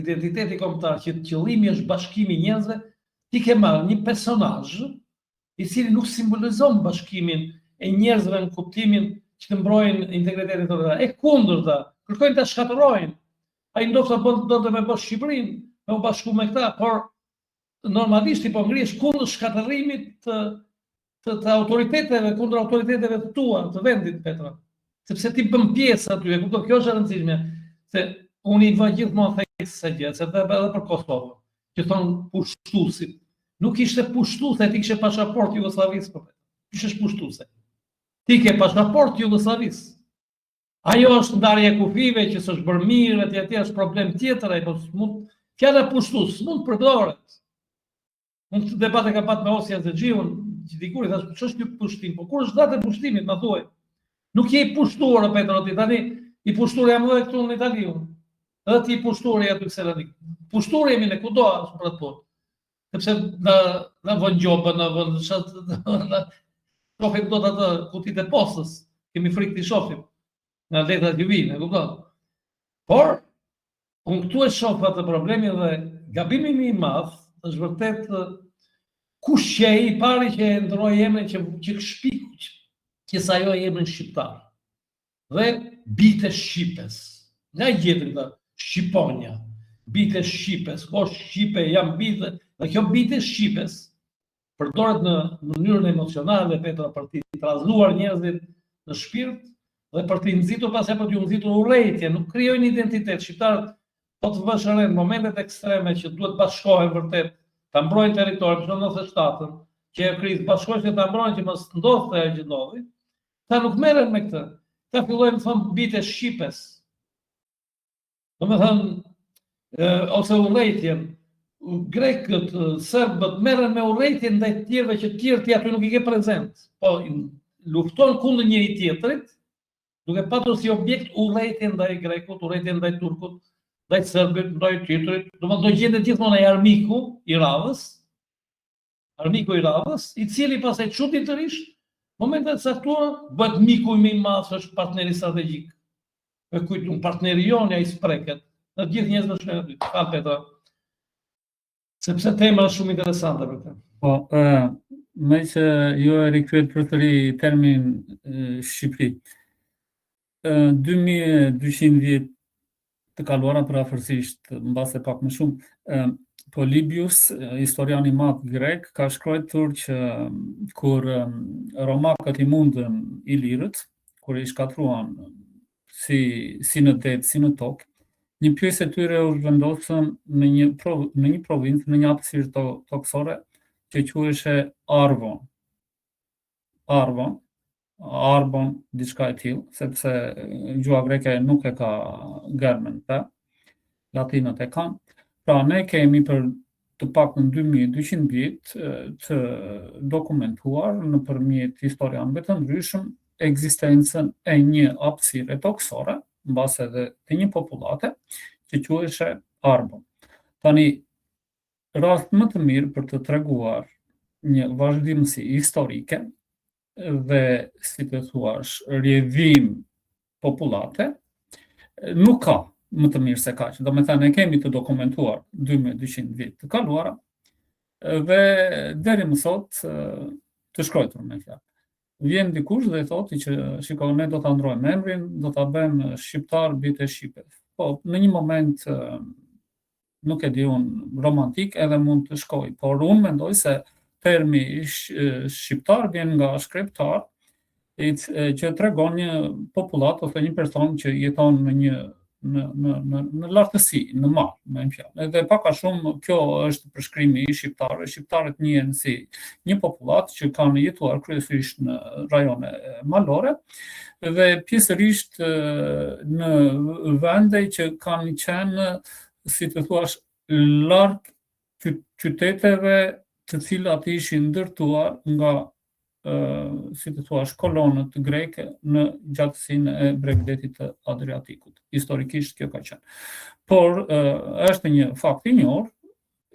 Speaker 1: identiteti kombëtar që qëllimi është bashkimi i njerëzve, ti ke marrë një personazh i cili nuk simbolizon bashkimin e njerëzve në kuptimin që të mbrojnë integritetin total. E kundërta, kërkojnë ta shkatërrojnë. Ai ndoshta donte me bosh Shqipërinë, me u bashku me këta, por normalisht i po ngrihesh kundër shkatërrimit të autoriteteve, kundër autoriteteve të tua, të vendit, Petra. Sepse ti bën pjesë aty, e kupton, kjo është e rëndësishme, se unë i vë gjithmonë thekse gjë, se edhe për Kosovën, që thon pushtuesit. Nuk ishte pushtuese, ti kishe pasaport Jugosllavisë, po. Ishesh pushtuese. Ti ke pasaport Jugosllavisë. Ajo është ndarje e kufive që s'është bërë mirë, etj, është problem tjetër, ai po mund fjala pushtues, mund përdoret. Unë këtë debate ka pat me Osja Zexhiun, që dikuri thash, ç'është ky pushtim? Po kur është data e pushtimit, na thuaj. Nuk je i pushtuar Petro ti tani, i pushtuar jam edhe këtu në Itali. Edhe ti i pushtuar aty në Selanik. Pushtuar jemi ne kudo për atë punë. Sepse na vën gjobën, na vën shohim dot atë kutitë e postës. Kemi frikë të shohim nga letrat që vinë, e kupton? Por unë këtu e shoh atë problemin dhe gabimi më i madh është vërtet kush që ai i pari që e ndroi emrin që shpiku që sa jo emrin shqiptar. Dhe bite Shqipes. Nga gjetën këta Shqiponja, bite Shqipes, ko Shqipe jam bite, dhe kjo bite Shqipes përdoret në mënyrën emocionale, Petra, për t'i trazuar njerëzit në shpirt dhe për t'i nxitur pastaj për t'u nxitur urrejtje, nuk krijojnë identitet. Shqiptarët po të vëshërën në momentet ekstreme që duhet bashkohen vërtet, ta mbrojnë territorin, për 97-ën, që e krizë bashkohen që ta mbrojnë që mos ndodhte ajo që ndodhi. Ta nuk merren me këtë. Ta fillojnë të thonë bite Shqipes. Domethënë ose urrejtjen, grekët, serbët merren me urrejtjen ndaj të tjerëve që të tjerë ti aty nuk i ke prezent. Po lufton kundër njëri tjetrit, duke patur si objekt urrejtjen ndaj grekut, urrejtjen ndaj turkut, ndaj serbit, ndaj tjetrit. Domethënë do gjendet gjithmonë ai armiku i radhës, i cili pastaj çuditërisht momentet caktuara bëhet miku më i madh, është partneri strategjik. E kujtun partneri jonë ai spreket. Në gjithë njerëzit shkojnë aty. Fal Petra. Sepse tema është shumë interesante për këtë.
Speaker 2: Po, me që ju e rikthyer përsëri termin Shqipëri. 2200 vjet të kaluara përafërsisht, mbase pak më shumë, Polybius, historian i madh grek, ka shkruar që kur romakët i mundën Ilirët, kur i shkatruan si në det, si në tokë, një pjesë e tyre u vendosën në një provincë, në një hapësirë toksore që quhej Arbon, diçka e tillë, sepse gjuha greke nuk e ka germen të, latinët e kanë. Pra ne kemi për të paktën 2200 vjet të dokumentuar nëpërmjet historianëve të ndryshëm ekzistencën e një hapësire toksore, mbase edhe të një popullate që quhej Arbon. Tani, rast më të mirë për të treguar një vazhdimsi historike dhe, si të thuash, rrjedhim popullate, nuk ka më të mirë se kaq. Domethënë ne kemi të dokumentuar 2200 vjet të kaluara dhe deri më sot të shkruar me fjalë. vjen dikush dhe thotë që shiko, ne do ta ndrojmë emrin, do ta bëjmë shqiptar bite shqipe. Po, në një moment nuk e di unë romantik edhe mund të shkoj, por unë mendoj se termi shqiptar vjen nga shkreptar, që tregon një popullat ose një person që jeton në lartësi, në mal, me fjalë. Edhe pak a shumë kjo është përshkrimi i shqiptarëve. Shqiptarët njihen si një popullat që kanë jetuar kryesisht në rajone malore dhe pjesërisht në vende që kanë qenë, si të thuash, larg qyteteve të cilat ishin ndërtuar nga si të thuash, kolonët greke në gjatësinë e bregdetit të Adriatikut. Historikisht kjo ka qenë. Por është një fakt i njohur,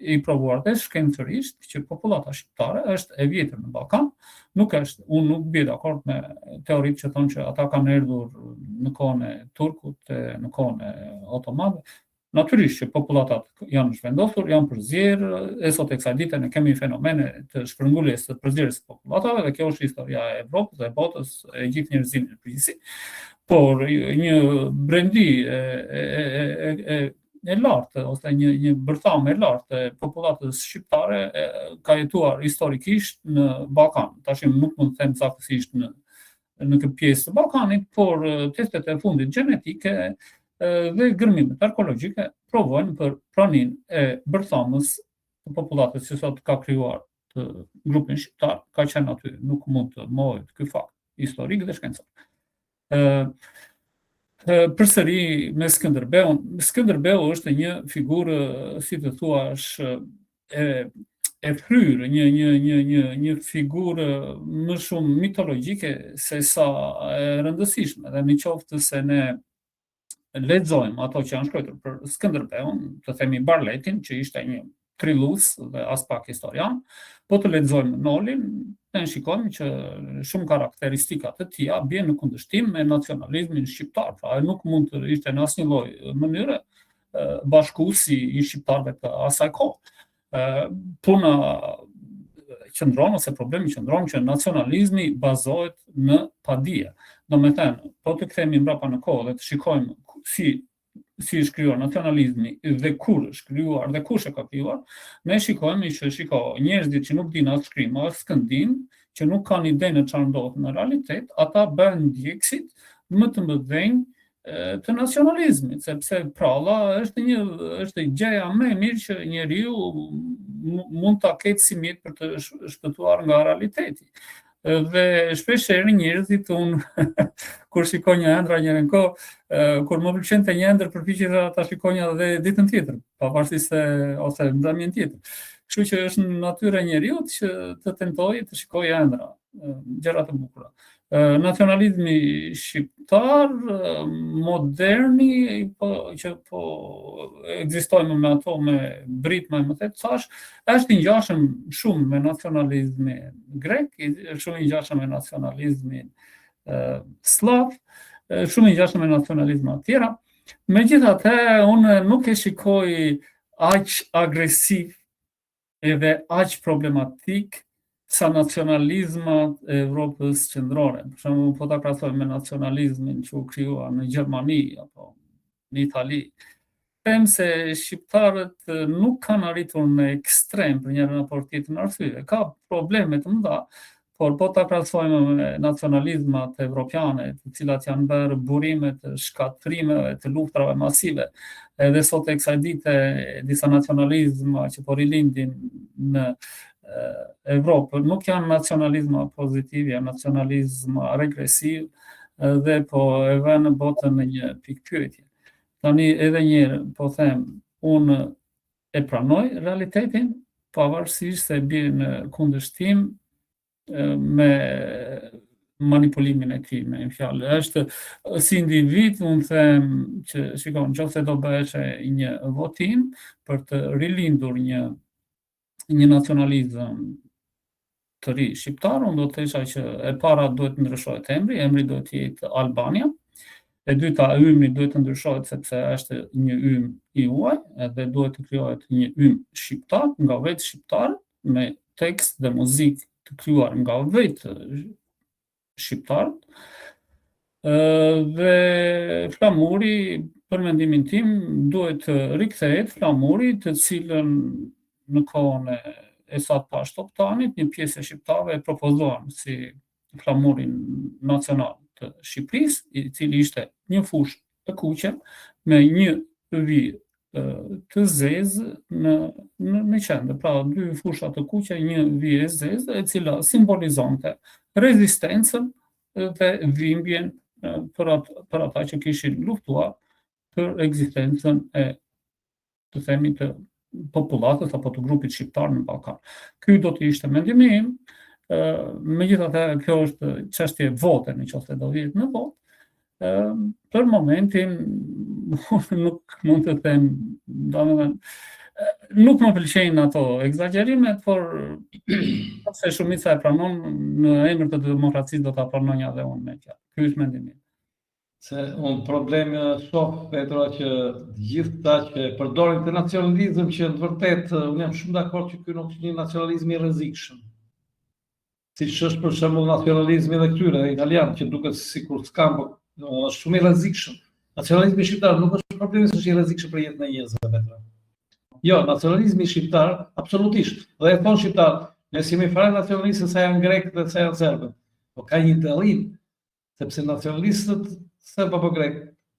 Speaker 2: i provuar dhe shkencërisht, që popullata shqiptare është e vjetër në Ballkan, unë nuk bie dakord me teoritë që thonë që ata kanë erdhur në kohën e turkut, në kohën e otomanëve. Natyrisht që popullatat janë zhvendosur, janë përzierë, e sot e kësaj dite ne kemi fenomene të shpërnguljes së përzierjes së popullatave, dhe kjo është historia e Evropës dhe botës, e gjithë njerëzimit në përgjithësi. Por një brendi e lartë ose një bërtham e lartë e popullatës shqiptare ka jetuar historikisht në Ballkan. Tash nuk mund të them saktësisht në këtë pjesë të Ballkanit, por testet e fundit gjenetike dhe gërmimet arkeologjike provojnë për praninë e bërthamës të popullatës që sot ka krijuar të grupin shqiptar, ka qenë aty, nuk mund të mohohet ky fakt historik dhe shkencor. Përsëri me Skënderbeun. Skënderbeu është një figurë, si të thuash, e fryrë, një figurë më shumë mitologjike se sa e rëndësishme, dhe në qoftë se ne lexojmë ato që janë shkruar për Skënderbeun, të themi Barletin, që ishte një trillues dhe as pak historian, po të lexojmë Nolin, ne shikojmë që shumë karakteristika të tija bien në kundërshtim me nacionalizmin shqiptar, pra nuk mund të ishte në asnjë lloj mënyre bashkuesi i shqiptarëve të asaj kohe. Puna qëndron ose problemi qëndron që nacionalizmi bazohet në padije. Domethënë, po të kthehemi mbrapa në kohë dhe të shikojmë si është krijuar nacionalizmi dhe kur është krijuar dhe kush e ka krijuar, ne shikojmë që njerëzit që nuk dinë as shkrim as këndim, që nuk kanë ide në çfarë ndodh në realitet, ata bëhen ndjekësit më të mëdhenj të nacionalizmit, sepse pralla është gjëja më e mirë që njeriu mund ta ketë si mjet për të shpëtuar nga realiteti. Dhe shpesh njerëzit, kur shikoj një ëndër njëherë në kohë, kur më pëlqente një ëndër, përpiqej ta shikoja edhe ditën tjetër, pavarësisht se ose ndërmjet tjetër. Kështu që është në natyrën e njeriu që të tentojë të shikojë ëndra, gjëra të bukura. Nacionalizmi shqiptar moderni, që po ekzistojmë me ato me Brit më mëtet thash, është i ngjashëm shumë me nacionalizmin grek, shumë i ngjashëm me nacionalizmin slav, shumë i ngjashëm me nacionalizma të tjera. Megjithatë, unë nuk e shikoj aq agresiv edhe aq problematik sa nacionalizmat e Evropës qendrore. Për shembull, po ta krahasoj me nacionalizmin që u krijua në Gjermani apo në Itali, them se shqiptarët nuk kanë arritur në ekstrem për njërin apo tjetrin arsye. Ka probleme të mëdha, por po ta krahasojmë me nacionalizmat evropiane, të cilat janë bërë burime të shkatrimeve, të luftrave masive, edhe sot e kësaj dite disa nacionalizma që po rilindin në Evropë nuk janë nacionalizma pozitiv, janë nacionalizma regresiv dhe po e vënë botën në një pikë pyetje. Tani edhe një herë po them, unë e pranoj realitetin, pavarësisht se bie në kundërshtim me manipulimin e tij, me fjalë. Është si individ, unë them që shikon, nëse do bëhesh një votim për të rilindur një nacionalizëm të ri shqiptar, unë do të thesha që e para duhet të ndryshohet emri duhet të jetë Albania, e dyta ymri duhet të ndryshohet sepse është një ym i huaj, edhe duhet të krijohet një ym shqiptar, nga vetë shqiptar, me tekst dhe muzikë të krijuar nga vetë shqiptarët. Dhe flamuri, për mendimin tim, duhet të rikthehet flamuri, të cilën në kohën e Sat Pashtovtanit, një pjesë e shqiptarëve e propozuan si flamurin nacional të Shqipërisë, i cili ishte një fushë të kuqe me një vijë të zezë në qendër, pra 2 fusha të kuqe, një vijë e zezë, e cila simbolizonte rezistencën dhe dhimbjen për ata që kishin luftuar për ekzistencën e, të themi, të popullatës apo të grupit shqiptar në Ballkan. Ky do të ishte mendimi im. Megjithatë, kjo është çështje vote, nëse do vihet në votë. Për momentin nuk mund të them, domethënë nuk më pëlqejnë ato egzagerimet, por se shumica e pranon, në emër të demokracisë do ta pranonja edhe unë me këtë. Ky është mendimi.
Speaker 1: Se unë problemi shoh, Petro, që gjithë ta që përdorin të nacionalizëm, që në vërtet unë jam shumë dakord që ky nuk është një nacionalizëm i rrezikshëm. Siç është për shembull nacionalizmi edhe këtyre italian, që duket sikur s'kam, po është shumë i rrezikshëm. Nacionalizmi shqiptar nuk është problemi se është i rrezikshëm për jetën e njerëzve, Petro. Jo, nacionalizmi shqiptar absolutisht. Dhe e thon shqiptar, ne jemi fare nacionalistë sa janë grekë dhe sa janë serbë. Po ka një dallim, sepse nacionalistët serb apo grek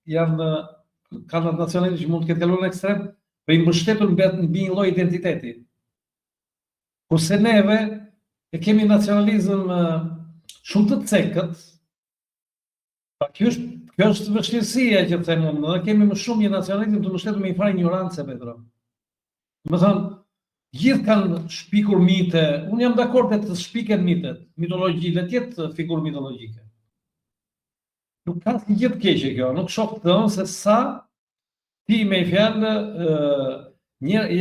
Speaker 1: kanë nacionalizëm që mund të ketë kaluar në ekstrem, për i mbështetur mbi një lloj identiteti. Kurse neve e kemi nacionalizëm shumë të cekët. Pra kjo është vështirësia që them unë, ne kemi më shumë një nacionalizëm të mbështetur me një farë ignorancë, Petro. Do të thonë, gjithë kanë shpikur mite, unë jam dakord të shpiken mitet, mitologji, le të jetë figurë mitologjike. Nuk ka si gjithë keqe kjo, nuk shoh të thënë se sa ti me fjalë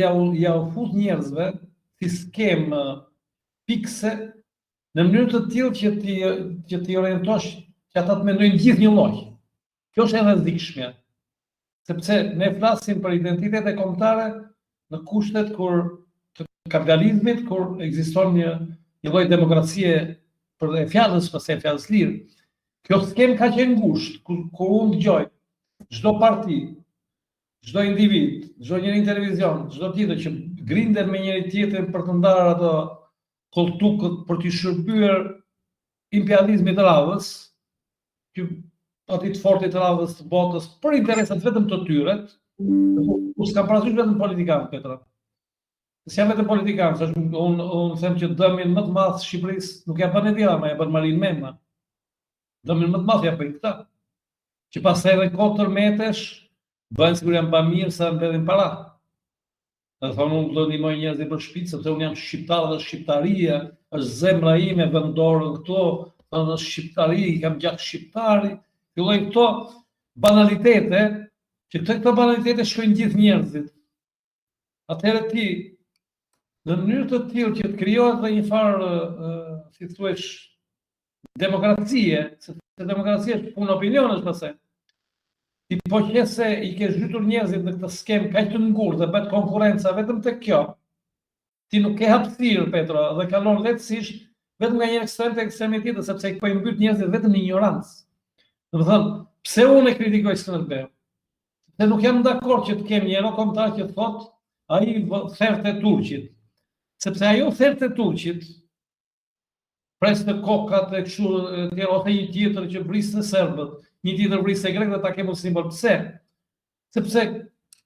Speaker 1: ja u fut njerëzve si skem fikse në mënyrë të tillë që ti orientosh që ata të mendojnë gjithë një lloj. Kjo është e rrezikshme. Sepse ne flasim për identitete kombëtare në kushtet të kapitalizmit, kur ekziston një lloj demokracie për e fjalës pas e fjalës lirë. Kjo skem ka qenë ngushtë, kur unë dëgjoj çdo parti, çdo individ, çdo njeri në televizion, çdo tjetër që grinden me njëri tjetrin për të ndarë ato kolltukët për të shërbyer imperializmit të radhës, që aty të fortit të radhës të botës për interesat vetëm të tyre, ku s'kan parasysh vetëm politikanë, Petra. S'janë vetëm politikanë, unë them që dëmin më të madh të Shqipërisë nuk ja bën Ediama, ja bën Marin Mema. Dëmin më të madh ja bëjnë këta. Që pastaj edhe kohë tërmetesh bëjnë sikur janë ba mirë sa mbledhin para. Dhe thonë unë do ndihmoj njerëzit për shtëpi, sepse unë jam shqiptar dhe shqiptaria është zemra ime vendorën këto, thonë është shqiptari, kam gjak shqiptari, fillojnë këto banalitete, që këto banalitete shkojnë gjithë njerëzit. Atëherë ti, në mënyrë të tillë që të krijohet dhe një farë, si thuesh, demokracie, se demokracia është punë opinionësh pastaj. Ti po qese i ke zhytur njerëzit në këtë skem kaq të ngurtë dhe bëhet konkurrenca vetëm tek kjo. Ti nuk ke hapësirë, Petro, dhe kalon lehtësisht vetëm nga një ekstrem te ekstremi tjetër, sepse po i mbyt njerëzit vetëm në ignorancë. Do të thënë, pse unë e kritikoj Skënderbeu? Se nuk jam dakord që të kem një eurokombëtar që thotë ai therte turqit. Sepse ajo therte turqit, preste kokat e kështu, ose një tjetër që vrisë serbët, një tjetër vrisë e grekët dhe ta kemu simbol. Pse? Sepse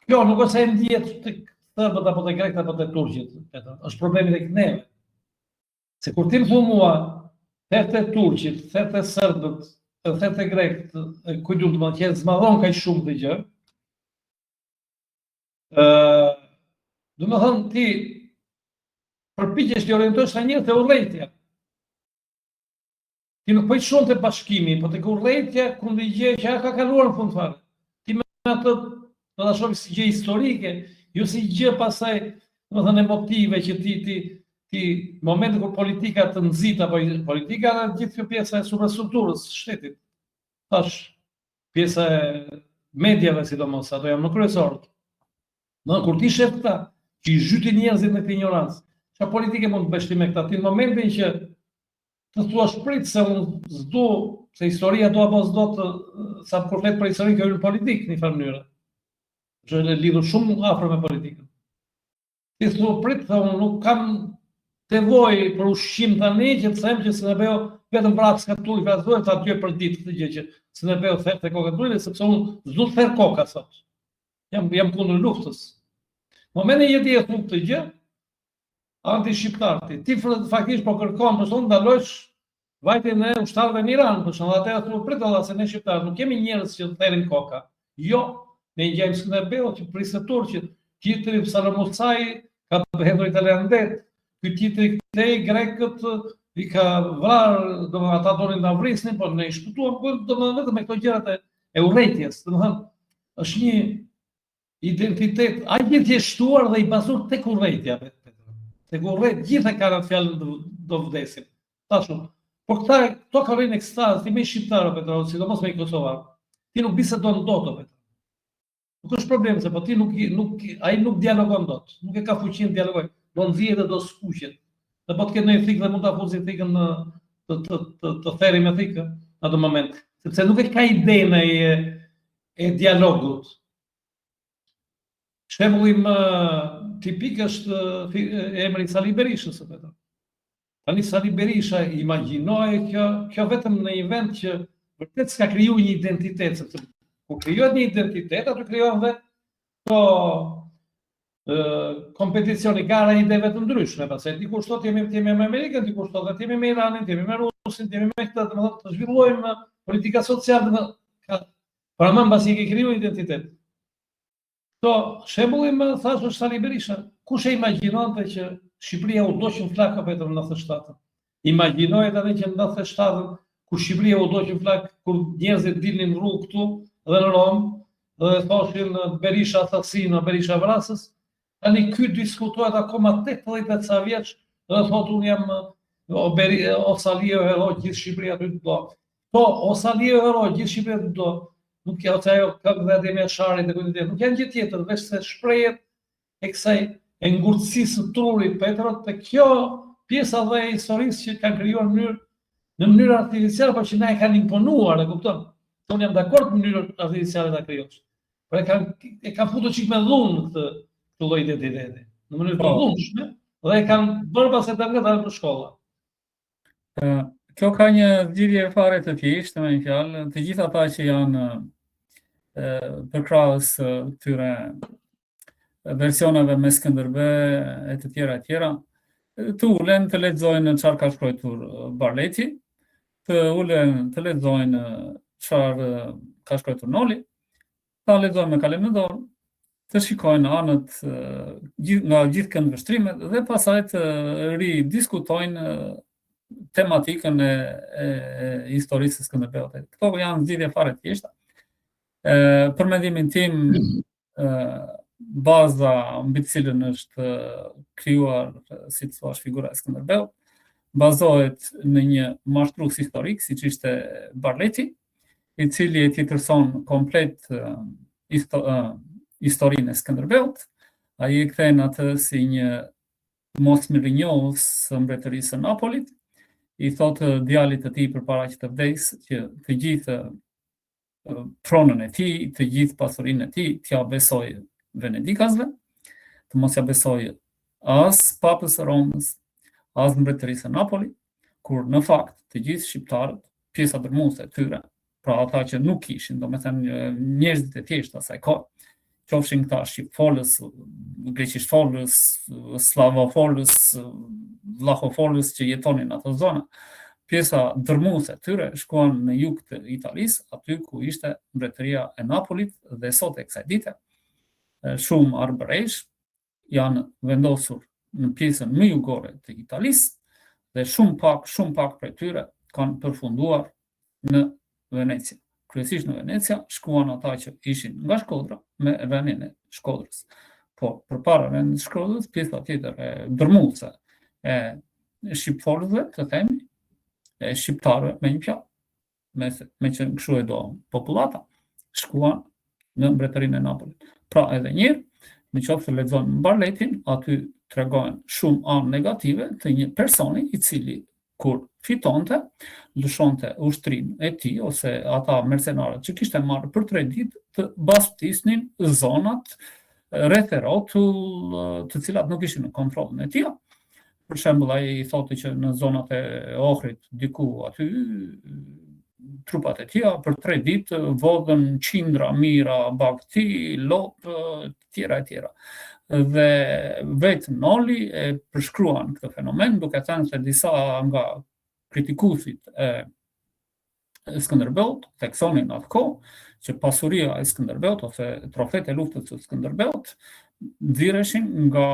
Speaker 1: kjo nuk është e ndihet të serbët apo të grekët apo të turqit. Është problemi tek neve. Se kur ti më thu mua, therte turqit, therte serbët, therte grekët, kujtu të më që zmadhon kaq shumë të gjë. Do të thonë ti përpiqesh të orientosh ta njerëz te urrëtia. Ti nuk po i shon te bashkimi, po tek urrëtia ku ndjej që ka kaluar në fund fare. Ti me atë do ta shohësh si gjë historike, jo si gjë pasaj, domethënë emotive që ti momentin kur politika të nxit apo politika është gjithë kjo pjesa e superstrukturës së shtetit. Tash pjesa e mediave sidomos, ato janë më kryesorët. Në kur ti shef këta, që i zhytin njerëzit në këtë ignorancë, çfarë politike mund të bësh ti me këta? Ti në momentin që të thua shprit se unë s'du, se historia do apo s'do të, sa kur flet për histori kjo është politik në një farë mënyrë. Është lidhur shumë afër me politikën. Ti thua prit, se unë nuk kam nevojë për ushqim tani që të them që SNB-u vetëm vrap ka tulli vazhdoi ta dy për ditë këtë gjë që SNB-u therte kokën tulli sepse unë s'du të therr koka sot. Jam kundër luftës. Momentin që ti e thua këtë gjë, anti-shqiptarti, ti faktikisht po kërkon për shkak ndalojsh vajtjen e ushtarëve në Iran, për shkak atë thua prit valla se ne shqiptarë nuk kemi njerëz që therrin koka. Jo, ne gjejmë SNB-u që prisë turqit, titri Salamusai ka hedhur italian det, ky titri këtej grekët i ka vrarë, domethënë ata donin ta vrisnin, por ne i shpëtuam, domethënë vetëm me këto gjërat e urrëties, domethënë është një identitet aq i thjeshtuar dhe i bazur tek urrëtia vetë. Tek urrët gjithë kanë atë fjalën do vdesin. Thashun, por këto kanë rënë ekstaz, ti me shqiptarë Petro, sidomos me kosovar. Ti nuk bisedon dot Petro. Nuk është problem se po ti ai nuk dialogon dot. Nuk e ka fuqinë të dialogojë. Do nxjihet dhe do skuqet. Dhe po të ketë ndonjë thikë dhe mund ta fuzi thikën në të therrë me thikë në atë moment, sepse nuk e ka idenë e dialogut. Shembulli më tipik është emri Sali Berishës, Petro. Tani Sali Berisha imagjinoje kjo vetëm në një vend që vërtet s'ka kriju një identitet, sepse kur krijohet një identitet, aty krijohen dhe këto kompeticioni, gara ideve të ndryshme, pastaj dikush thotë jemi me Amerikën, dikush thotë jemi me Iranin, jemi me Rusin, jemi me këtë, domethënë të zhvillojmë politika sociale, por më mbasi ke kriju identitet. To shembulli më thash është Sali Berisha. Kush e imagjinonte që Shqipëria u doqën flak vetëm në 97. Imagjinoje tani që në 97 kur Shqipëria u doqën flak, kur njerëzit dilnin në rrugë këtu dhe në Rom dhe thoshin Berisha asasino, Berisha vrasës, tani ky diskutohet akoma 80 ca vjeç dhe thotë unë jam o Sali o hero gjithë Shqipëria ty të do. Po, o Sali o hero gjithë Shqipëria ty të do. Nuk ka ajo këngë dhe me sharit dhe kujtë nuk janë gjë tjetër, veç se shprehet e kësaj e ngurtësisë së trurit, Petro, të kjo pjesa dhe e historisë që kanë krijuar në mënyrë artificiale, por që na e kanë imponuar, e kupton? Unë jam dakord në mënyrë artificiale ta krijosh. Por e kanë futur çik me dhunë këtë lloj identiteti, në mënyrë të dhunshme, dhe e kanë bërë pas ata nga dalë në shkolla.
Speaker 2: Kjo ka një zgjidhje fare të thjeshtë, me një fjalë, të gjithë ata që janë përkrahës këtyre versioneve me Skënderbe e të tjera, të ulen të lexojnë çfarë ka shkruar Barleti, të ulen të lexojnë çfarë ka shkruar Noli, ta lexojnë me kalem në dorë, të shikojnë anët nga gjithë këndvështrimet dhe pastaj të ridiskutojnë tematikën e historisë së Skënderbeut. Këto janë zgjidhje fare të thjeshta. Për mendimin tim, baza mbi të cilën është krijuar, si të thuash, figura e Skënderbeut, bazohet në një mashtrues historik, siç ishte Barleti, i cili e tjetërson komplet historinë e Skënderbeut. Ai e kthen atë si një mosmirënjohës së mbretërisë së Napolit, i thotë djalit të tij përpara që të vdesë që të gjithë pronën e tij, të gjithë pasurinë e tij t'ia besoj venedikasve, të mos ia besoj as papës së Romës, as mbretërisë së Napolit, kur në fakt të gjithë shqiptarët, pjesa dërmuese e tyre, pra ata që nuk kishin, domethënë njerëzit e thjeshtë asaj kohe, qofshin këta shqipfolës, greqishfolës, slavofolës, vlahofolës që jetonin në ato zona, pjesa dërmuese e tyre shkuan në jug të Italisë, aty ku ishte mbretëria e Napolit, dhe sot e kësaj dite shumë arbëresh janë vendosur në pjesën më jugore të Italisë dhe shumë pak prej tyre kanë përfunduar në Venecia. Kryesisht në Venecia shkuan ata që ishin nga Shkodra me rënien e Shkodrës. Po përpara rënies së Shkodrës, pjesa tjetër e dërmuese e shqiptarëve, të themi, e shqiptarëve me një fjalë, me që kështu e do popullata, shkuan në mbretërinë e Napolit. Pra edhe njëherë, nëse lexojmë Barletin, aty tregojnë shumë anë negative të një personi i cili kur fitonte, lëshonte ushtrinë e tij ose ata mercenarët që kishte marrë për 3 ditë të bastisnin zonat rreth e rrotull të cilat nuk ishin në kontrollin e tij. Për shembull, ai thotë që në zonat e Ohrit diku aty trupat e tija për 3 ditë vodhën qindra mira bagti, lopë, tjera e tjera. Dhe vetë Noli e përshkruan këtë fenomen, duke thënë se disa nga kritikuesit e Skënderbeut theksonin atë kohë që pasuria e Skënderbeut ose trofetë e luftës së Skënderbeut nxirreshin nga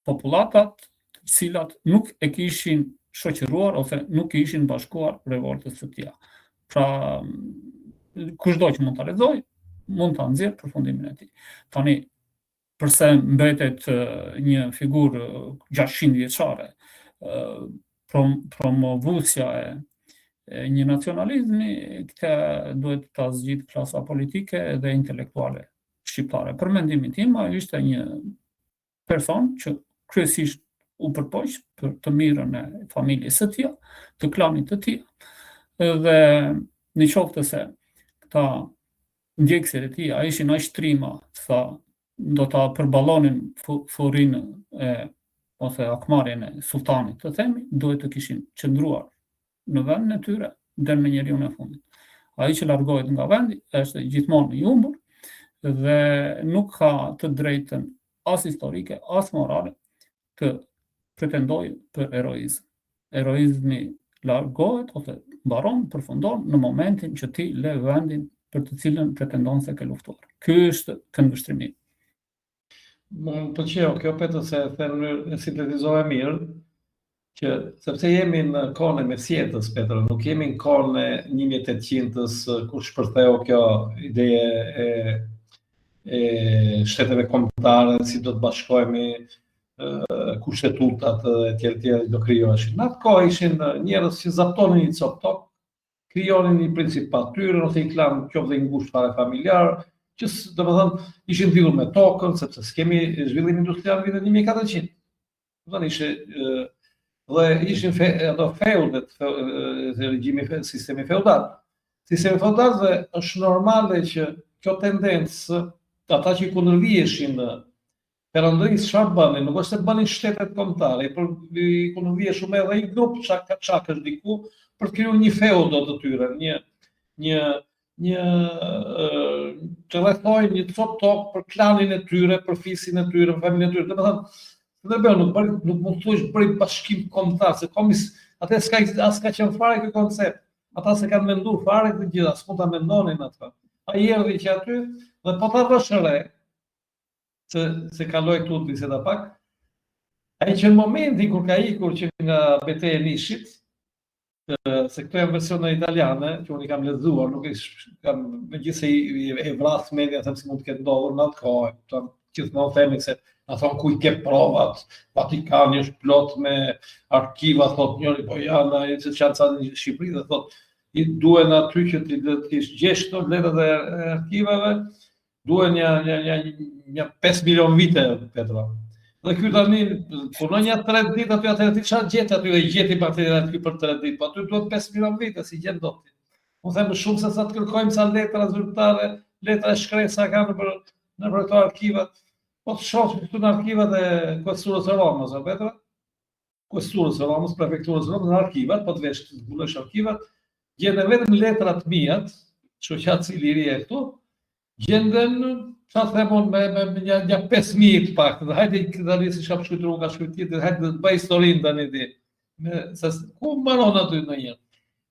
Speaker 2: populatat të cilat nuk e kishin shoqëruar ose nuk ishin bashkuar revoltës së tija. Pra, kushdo që mund ta lexoj, mund ta nxjerr përfundimin e tij. Tani, përse mbetet një figurë 600 vjeçare, promovuesja e një nacionalizmi, këtë duhet ta zgjidhë klasa politike dhe intelektuale shqiptare. Për mendimin tim, ai ishte një person që kryesisht u përpoq për të mirën e familjes së tij, të klanit të tij, dhe në qoftë se këta ndjekësit e tij ishin aq trima, sa do ta përballonin furinë ose akmarrjen e sultanit, të themi, duhet të kishin qëndruar në vendin e tyre deri në njeriun e fundit. Ai që largohet nga vendi është gjithmonë i humbur dhe nuk ka të drejtën as historike, as morale të pretendojë për heroizëm. Heroizmi largohet ose mbaron, përfundon në momentin që ti le vendin për të cilën pretendon se ke luftuar. Ky është këndvështrimi.
Speaker 1: Më pëlqeu kjo Petër se e sintetizove mirë, që sepse jemi në kohën e mesjetës, Petër, nuk jemi në kohën e 1800-s kur shpërtheu kjo ideje e shteteve kombëtare, si do të bashkohemi, kushtetutat e tjerë do krijoheshin. Në atë kohë ishin njerëz që zaptonin një cop tokë, krijonin një principat tyre, ose i klan qoftë i ngushtë fare familjar, që domethënë ishin lidhur me tokën, sepse s'kemi zhvillim industrial në vitin 1400. Domethënë dhe ishin ato feudet, regjimi, sistemi feudal. Sistemi feudal dhe është normale që kjo tendencë, ata që i kundërviheshin perandërisë çfarë bënin, nuk është se bënin shtetet kombëtare, i kundërvihesh shumë edhe i grup çakësh diku për të krijuar një feudo të tyre, një të rrethojnë një cop tokë për klanin e tyre, për fisin e tyre, për familjen e tyre. Domethënë, nuk mund të thuash bëri bashkim kombëtar, se atë s'ka qenë fare ky koncept. Ata se kanë menduar fare të gjitha, s'mund ta mendonin atë. Ai erdhi që aty dhe po ta vësh re, se kaloi këtu të biseda pak, ai që në momentin kur ka ikur që nga betejë e Nishit, se këto janë versione italiane, që unë i kam lexuar, nuk kam, megjithëse e vras media, them si mund të ketë ndodhur në atë kohë, gjithmonë themi se na thon ku i ke provat, Vatikani është plot me arkiva, thot njëri, po janë ai që çanca në Shqipëri dhe thot i duhen aty që ti do të kish gjesh këto letrat e arkivave, duhen një 5 milion vite, Petra. Dhe ky tani punon një 3 ditë aty atëherë ti çfarë gjet aty dhe gjeti material aty për 3 ditë, po aty duhet 5 milion vite si gjen dot. Unë them shumë se sa të kërkojmë sa letra zyrtare, letra shkresa kanë në këto arkivat. Po të shohim këtu në arkivat e Questurës së Romës, a Petra? Questurës së Romës, prefekturës së Romës, në arkivat, po të vesh të zbulosh arkivat, gjenden vetëm letra të mijat, shoqatësi lirie këtu, gjenden sa themon me një 5.000 të pak, dhe hajde tani si shkap shkruar nga shkruajtjet, hajde të bëj historinë tani ti. Se ku mbaron aty ndonjëherë.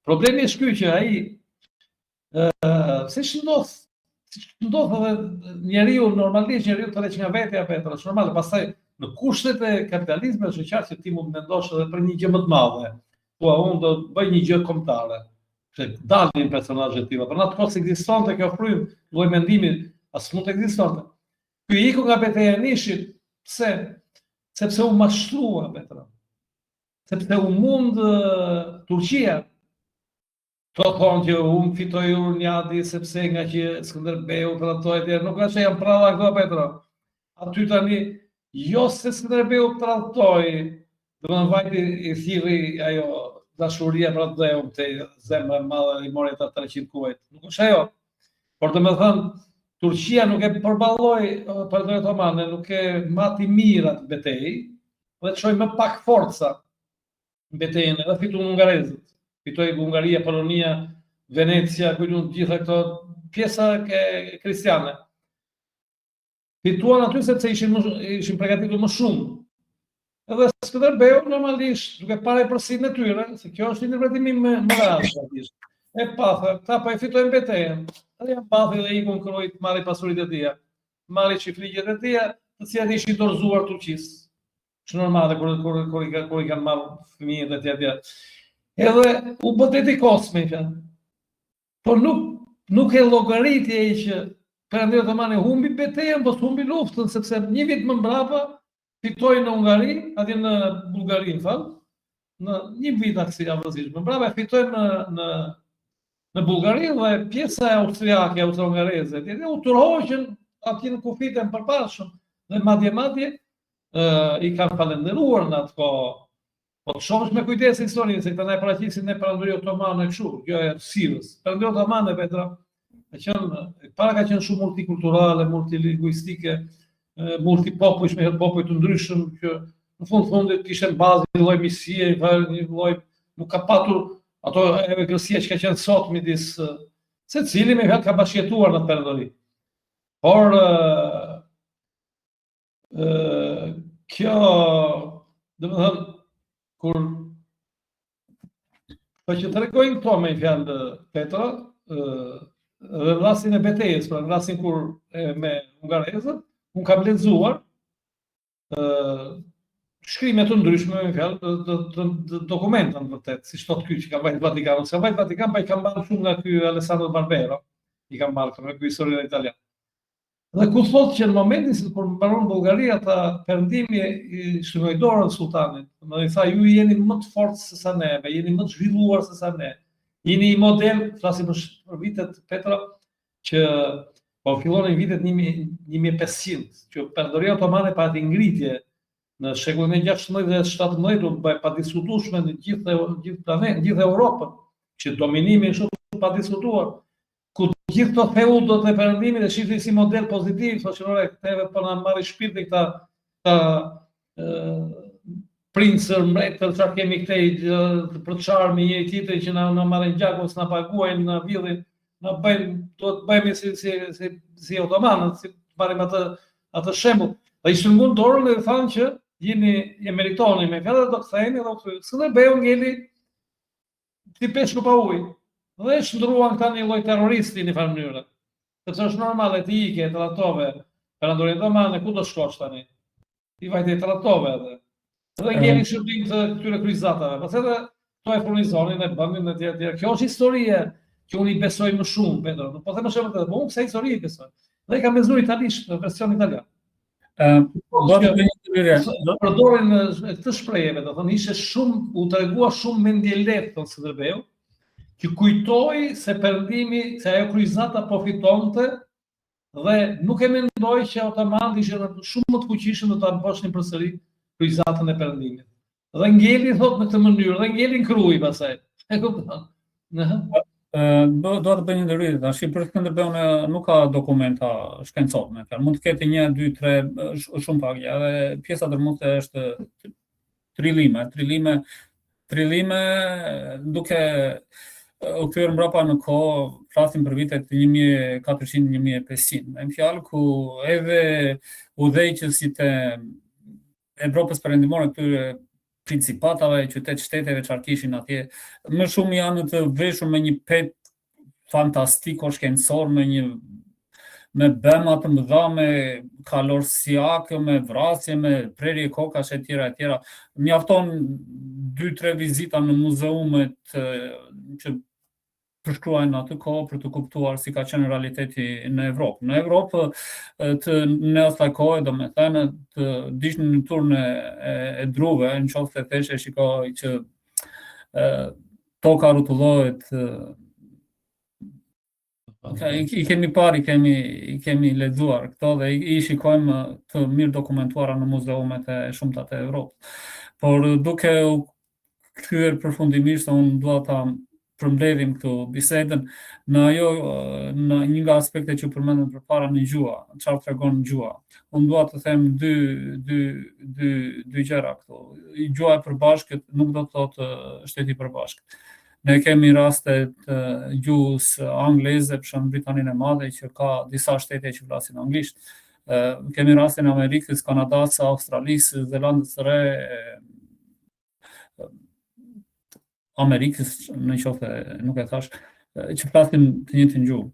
Speaker 1: Problemi është ky që ai si ndodh edhe njeriu normalisht njeriu të rreq nga vetja Petra, është normale, pastaj në kushtet e kapitalizmit është qartë që ti mund të mendosh edhe për një gjë më të madhe. Po unë do të bëj një gjë kombëtare. Se dalin personazhe të tilla, por në atë kohë ekzistonte kjo frymë, lloj mendimi as mund të ekzistonte. Ky iku nga betejë e Nishit, pse? Sepse u mashtrua Petra. Sepse u mund Turqia. To thonë që unë fitoj Urniadi sepse nga që Skënderbeu tradhtoi atje, nuk është që janë prava këto Petra. Aty tani jo se Skënderbeu tradhtoi, Domethënë vajti i thirri ajo dashuria për atë dheun te zemra e madhe i mori ata 300 kuajt. Nuk është ajo. Por domethënë Turqia nuk e përballoi Imperatorinë Otomane, nuk e mati mirë atë betejë, dhe çoi më pak forca në betejën, edhe fituan hungarezët. Fitoi Hungaria, Polonia, Venecia, kujtun gjitha këto pjesa kristiane. Fituan aty sepse ishin përgatitur më shumë. Edhe Skënderbeu normalisht, duke parë përsinë e tyre, se kjo është interpretimi më realisht. E pathë, këta po e fitojnë betejën. Edhe janë pathë dhe ikun kërojt marri pasuritë e tija. Marri çifligjet e tija, të cilat ishin dorëzuar Turqisë. Është normale kur i kanë marrë fëmijët e tija. Edhe u bë dedikos me fjalë. Po nuk e llogaritje ai që Perëndia Otomane humbi betejën, po humbi luftën, sepse një vit më mbrapa fitoi në Hungari, atje në Bullgari, në një vit avëzisht. Më mbrapa fitoi në Bullgari dhe pjesa e austriake, austro-hungareze, u tërhoqën atje në kufitën e përparshëm dhe madje i kanë falendëruar në atë kohë. Po të shohësh me kujdes historinë, se këta na e paraqisin ne Perëndia Otomane kështu, kjo e sirrës. Perëndia Otomane Petra para ka qenë shumë multikulturale, multilingvistike, multipopull, me popull të ndryshëm, që në fundit kishte bazë një lloj misie, një lloj nuk ka patur ato egresia që ka qenë sot midis secili me vetë ka bashkëtuar në perëndori. Por kjo, domethënë, kur po që tregojnë këto me fjalë Petra, dhe në rastin e betejës, pra në rastin kur me hungarezët, unë kam lexuar shkrime të ndryshme me fjalë të dokumenta në vërtet, si thot ky që ka vajt Vatikanun. Se vajt Vatikan pa i kam marrë shumë nga ky Alessandro Barbero, i kam marrë me ky historia italiane. Dhe ku thotë që në momentin se kur mbaron Bullgaria, ata perëndimi i shtypoi dorën sultanit. Më i tha, ju jeni më të fortë se sa ne, jeni më të zhvilluar se sa ne. Jeni një model, flasim për vitet Petra, që po fillonin vitet 1500, që Perëndoria Otomane pa atë ngritje në shekullin e 16 dhe 17 u bë pa diskutueshme në gjithë planetin, gjithë Europën, që dominimi është pa diskutuar. Ku gjithë këto feudot e perëndimit e shihnin si model pozitiv, shoqërore, këteve po na marrin shpirtin këta princër, mbretër, çfarë kemi këtej për çarmi njëri tjetrin që na marrin gjakun, na paguajnë, na vjedhin, na bëjnë, duhet të bëhemi si otomanët, si marrim atë shembull. Dhe i shëngun dorën dhe thanë që jeni meritoni me fjalë do ktheheni dhe u Skënderbeu ngeli si peshku pa ujë. Dhe shndruan këta një lloj terroristi në farë mënyrë. Sepse është normale ti ike, të ratove Perëndorinë Otomane, ku do shkosh tani? Ti vajte i tratove edhe. Dhe ngeli shërbim të këtyre kryqëzatave. Pas edhe to e furnizonin, e bënin e tjerë. Kjo është historie që unë i besoj më shumë, Pedro. Po them më shumë, po unë pse histori i besoj. Dhe i kam lexuar italisht, në version italian. Përdorin këtë shprehje, do thonë ishte shumë, u tregua shumë mendje lehtë ton Skënderbeu, që kujtoi se perëndimi, se ajo kryqëzata po fitonte dhe nuk e mendoi që otomanët ishin shumë më të fuqishëm do ta mposhnin përsëri kryqëzatën e perëndimit. Dhe ngeli thot në këtë mënyrë, dhe ngeli nkruaj pastaj. E kupton?
Speaker 2: Do të bëjë një ndërhyrje tash për Skënderbeun nuk ka dokumenta shkencore me fjalë. Mund të ketë 1, 2, 3 shumë pak. Edhe pjesa dërmuese është trillime duke u kthyer mbrapa në kohë, flasim për vitet 1400-1500. Me fjalë ku edhe udhëheqësit e Evropës perëndimore këtyre principatave, qytet shteteve çfarë kishin atje, më shumë janë të veshur me një pet fantastiko shkencor, me bëma të mëdha, me kalorsiake, me vrasje, me prerje kokash e tjera. Mjafton 2-3 vizita në muzeumet që përshkruajnë atë kohë për të kuptuar si ka qenë realiteti në Evropë. Në Evropë në asaj kohe, domethënë, të dish në turnë e druve, nëse thjesht e shikoj që toka rrotullohet. I kemi parë, i kemi lexuar këto dhe i shikojmë të mirë dokumentuara në muzeumet e shumta të Evropës. Por duke u kthyer përfundimisht, unë dua ta përmbledhim këtu bisedën në një nga aspektet që përmendëm përpara në gjua, çfarë tregon gjua. Unë dua të them dy gjëra këtu. Gjua e përbashkët nuk do të thotë shteti i përbashkët. Ne kemi rastet gjuhës angleze, për shembull Britaninë e Madhe, që ka disa shtete që flasin anglisht. Kemi rastin e Amerikës, Kanadasë, Australisë, Zelandës së Re, Amerikës, në qoftë nuk e thash, që flasin të njëjtin gjuhë.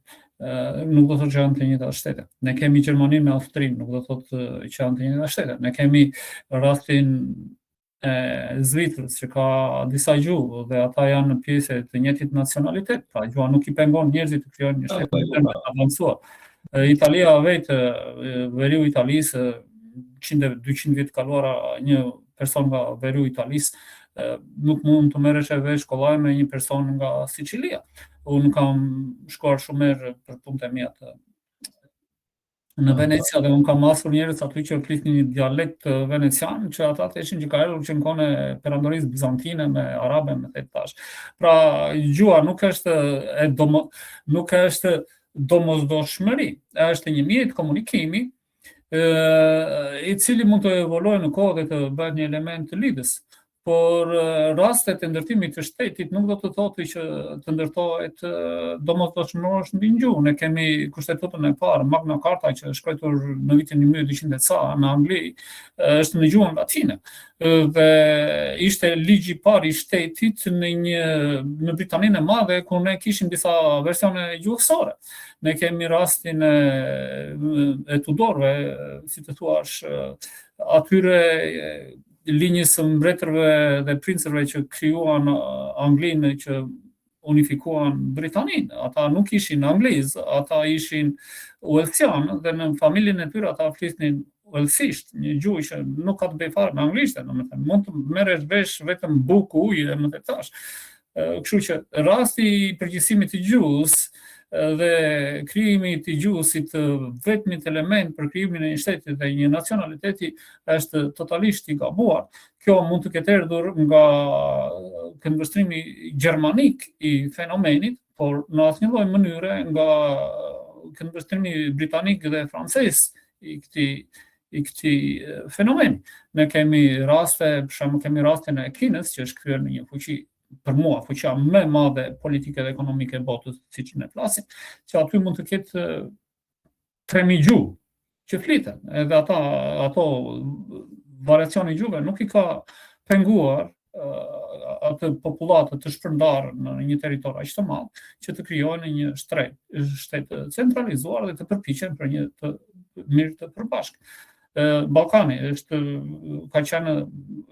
Speaker 2: Nuk do të thotë që janë të njëjta shtete. Ne kemi Gjermaninë me Austrinë, nuk do të thotë që janë të njëjta shtete. Ne kemi rastin e Zvicrës, që ka disa gjuhë dhe ata janë pjesë të njëjtit nacionalitet, pra gjua nuk i pengon njerëzit të krijojnë një shtet të avancuar. Italia vetë, veriu i Italisë, 200 vjet kaluara, një person nga veriu i Italisë nuk mund të merresh vesh kollaj me një person nga Sicilia. Unë kam shkuar shumë herë për punët e mia në Venecia dhe unë kam masur njerëz aty që flisnin një dialekt venecian, që ata theshin që ka erdhur që në kohën e perandorisë bizantine me arabe, me tash. Pra gjua nuk është domosdoshmëri, është një mjet komunikimi i cili mund të evoluojë në kohë dhe të bëhet një element të lidhës. Por rastet e ndërtimit të shtetit nuk do të thotë që të ndërtohet domosdoshmërisht mbi gjuhë. Ne kemi kushtetutën e parë, Magna Carta, që është shkruar në vitin 1200 ca në Angli, është në gjuhën latine. Dhe ishte ligji i parë i shtetit në Britaninë e Madhe, ku ne kishim disa versione gjuhësore. Ne kemi rastin e Tudorëve, si të thuash, atyre linjës së mbretërve dhe princërve që krijuan Anglinë, që unifikuan Britaninë. Ata nuk ishin anglez, ata ishin uelsian dhe në familjen e tyre ata flisnin uelsisht, një gjuhë që nuk ka të bëjë fare me anglishtën, domethënë mund të merresh vesh vetëm bukë ujë dhe më të thash. Kështu që rasti i përgjithësimit të gjuhës dhe krijimi i gjuhës si të vetmit element për krijimin e një shteti dhe një nacionaliteti është totalisht i gabuar. Kjo mund të ketë erdhur nga këndvështrimi gjermanik i fenomenit, por në asnjë lloj mënyre nga këndvështrimi britanik dhe francez i këtij fenomeni. Ne kemi raste, për shembull kemi rastin e Kinës, që është kryer në një fuqi, për mua, fuqia më e madhe politike dhe ekonomike e botës, siç ne flasim, që aty mund të ketë 3000 gjuhë që fliten, edhe ato variacioni i gjuhëve nuk i ka penguar atë popullatët të shpërndarë në një territor aq të madh që të krijojnë një shtet centralizuar dhe të përpiqen për një të mirë të përbashkët. Ballkani ka qenë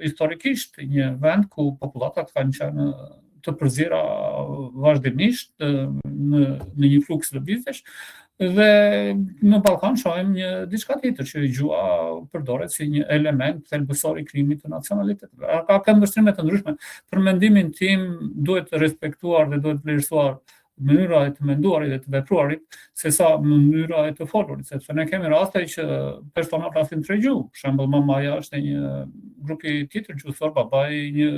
Speaker 2: historikisht një vend ku populatat kanë qenë të përzira vazhdimisht në një fluks lëvizjesh dhe në Ballkan shohim diçka tjetër, që gjua përdoret si një element thelbësor i krijimit të nacionaliteteve. Ka këndvështrime të ndryshme. Për mendimin tim duhet respektuar dhe duhet vlerësuar mënyra e të menduarit dhe të vepruarit sesa mënyra e të folurit, sepse ne kemi raste që persona flasin 3 gjuhë. Për shembull, mamaja është e një grupi tjetër gjuhësor, babai një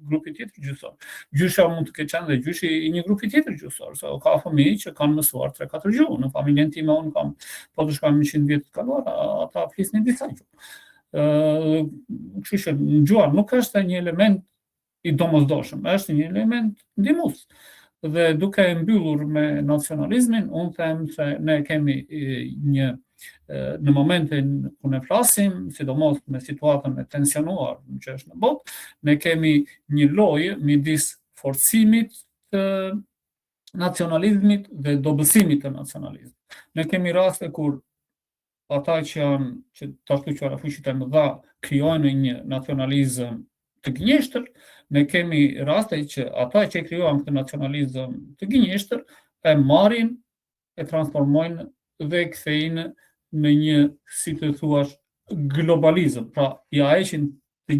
Speaker 2: grupi tjetër gjuhësor. Gjysha mund të ketë qenë dhe gjyshi i një grupi tjetër gjuhësor. Ka fëmijë që kanë mësuar 3-4 gjuhë. Në familjen time unë kam, po të shkojmë 100 vjet të kaluara, ata flisnin disa gjuhë. Kështu që gjua nuk është një element i domosdoshëm, është një element ndihmues. Dhe duke e mbyllur me nacionalizmin, unë them se ne kemi në momentin ku ne flasim, sidomos me situatën e tensionuar që është në botë, ne kemi një lojë midis forcimit të nacionalizmit dhe dobësimit të nacionalizmit. Ne kemi raste kur ata që ashtu quara fuqitë e mëdha krijojnë një nacionalizëm të gënjeshtër, ne kemi raste që ata që krijuan këtë nacionalizëm të gënjeshtër e marrin, e transformojnë dhe kthejnë në një, si të thuash, globalizëm. Pra, ja heqin të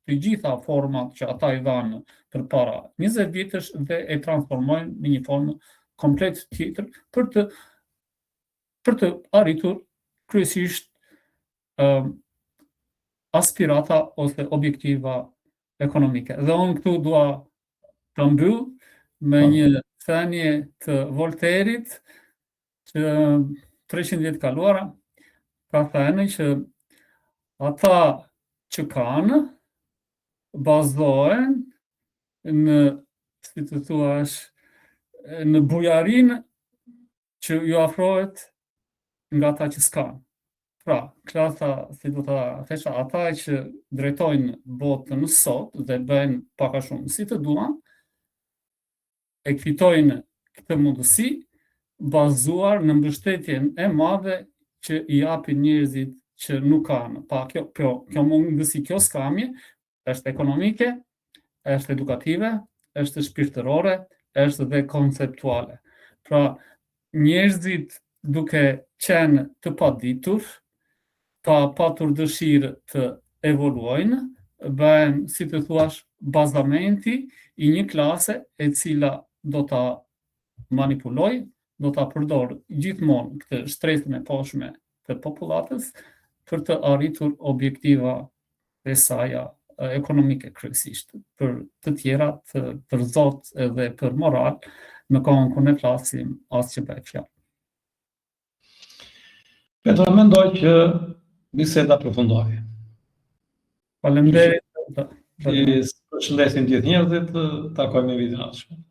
Speaker 2: gjitha format që ata i dhanë përpara 20 vjetësh dhe e transformojnë në një formë komplet tjetër për të arritur kryesisht aspirata ose objektiva ekonomike. Dhe unë këtu dua të mbyll me një thënie të Voltairit që 300 vjet kaluara ka thënë që ata që kanë bazohen në, si të thuash, në bujarinë që ju afrohet nga ata që s'kan. Pra, klasa, si do ta thesha, ata që drejtojnë botën sot dhe bëjnë pak a shumë si të duan, e fitojnë këtë mundësi bazuar në mbështetjen e madhe që i japin njerëzit që nuk kanë. Pa, kjo mundësi, kjo skamje është ekonomike, është edukative, është shpirtërore, është dhe konceptuale. Pra, njerëzit duke qenë të paditur, pa patur dëshirë të evoluojnë, bëhen, si të thuash, bazamenti i një klase e cila do ta manipuloj, do ta përdor gjithmonë këtë shtresën e poshtme të popullatës për të arritur objektiva e saj ekonomike kryesisht. Për të tjera të përzot edhe për moral, në kohën kur ne flasim as që bëhet fjalë.
Speaker 1: Petra, mendoj që biseda përfundoi.
Speaker 2: Faleminderit.
Speaker 1: Përshëndesim gjithë njerëzit, takojmë në videon ardhshëm.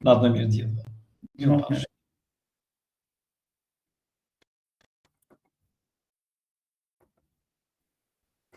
Speaker 1: Natë e mirë gjithëve.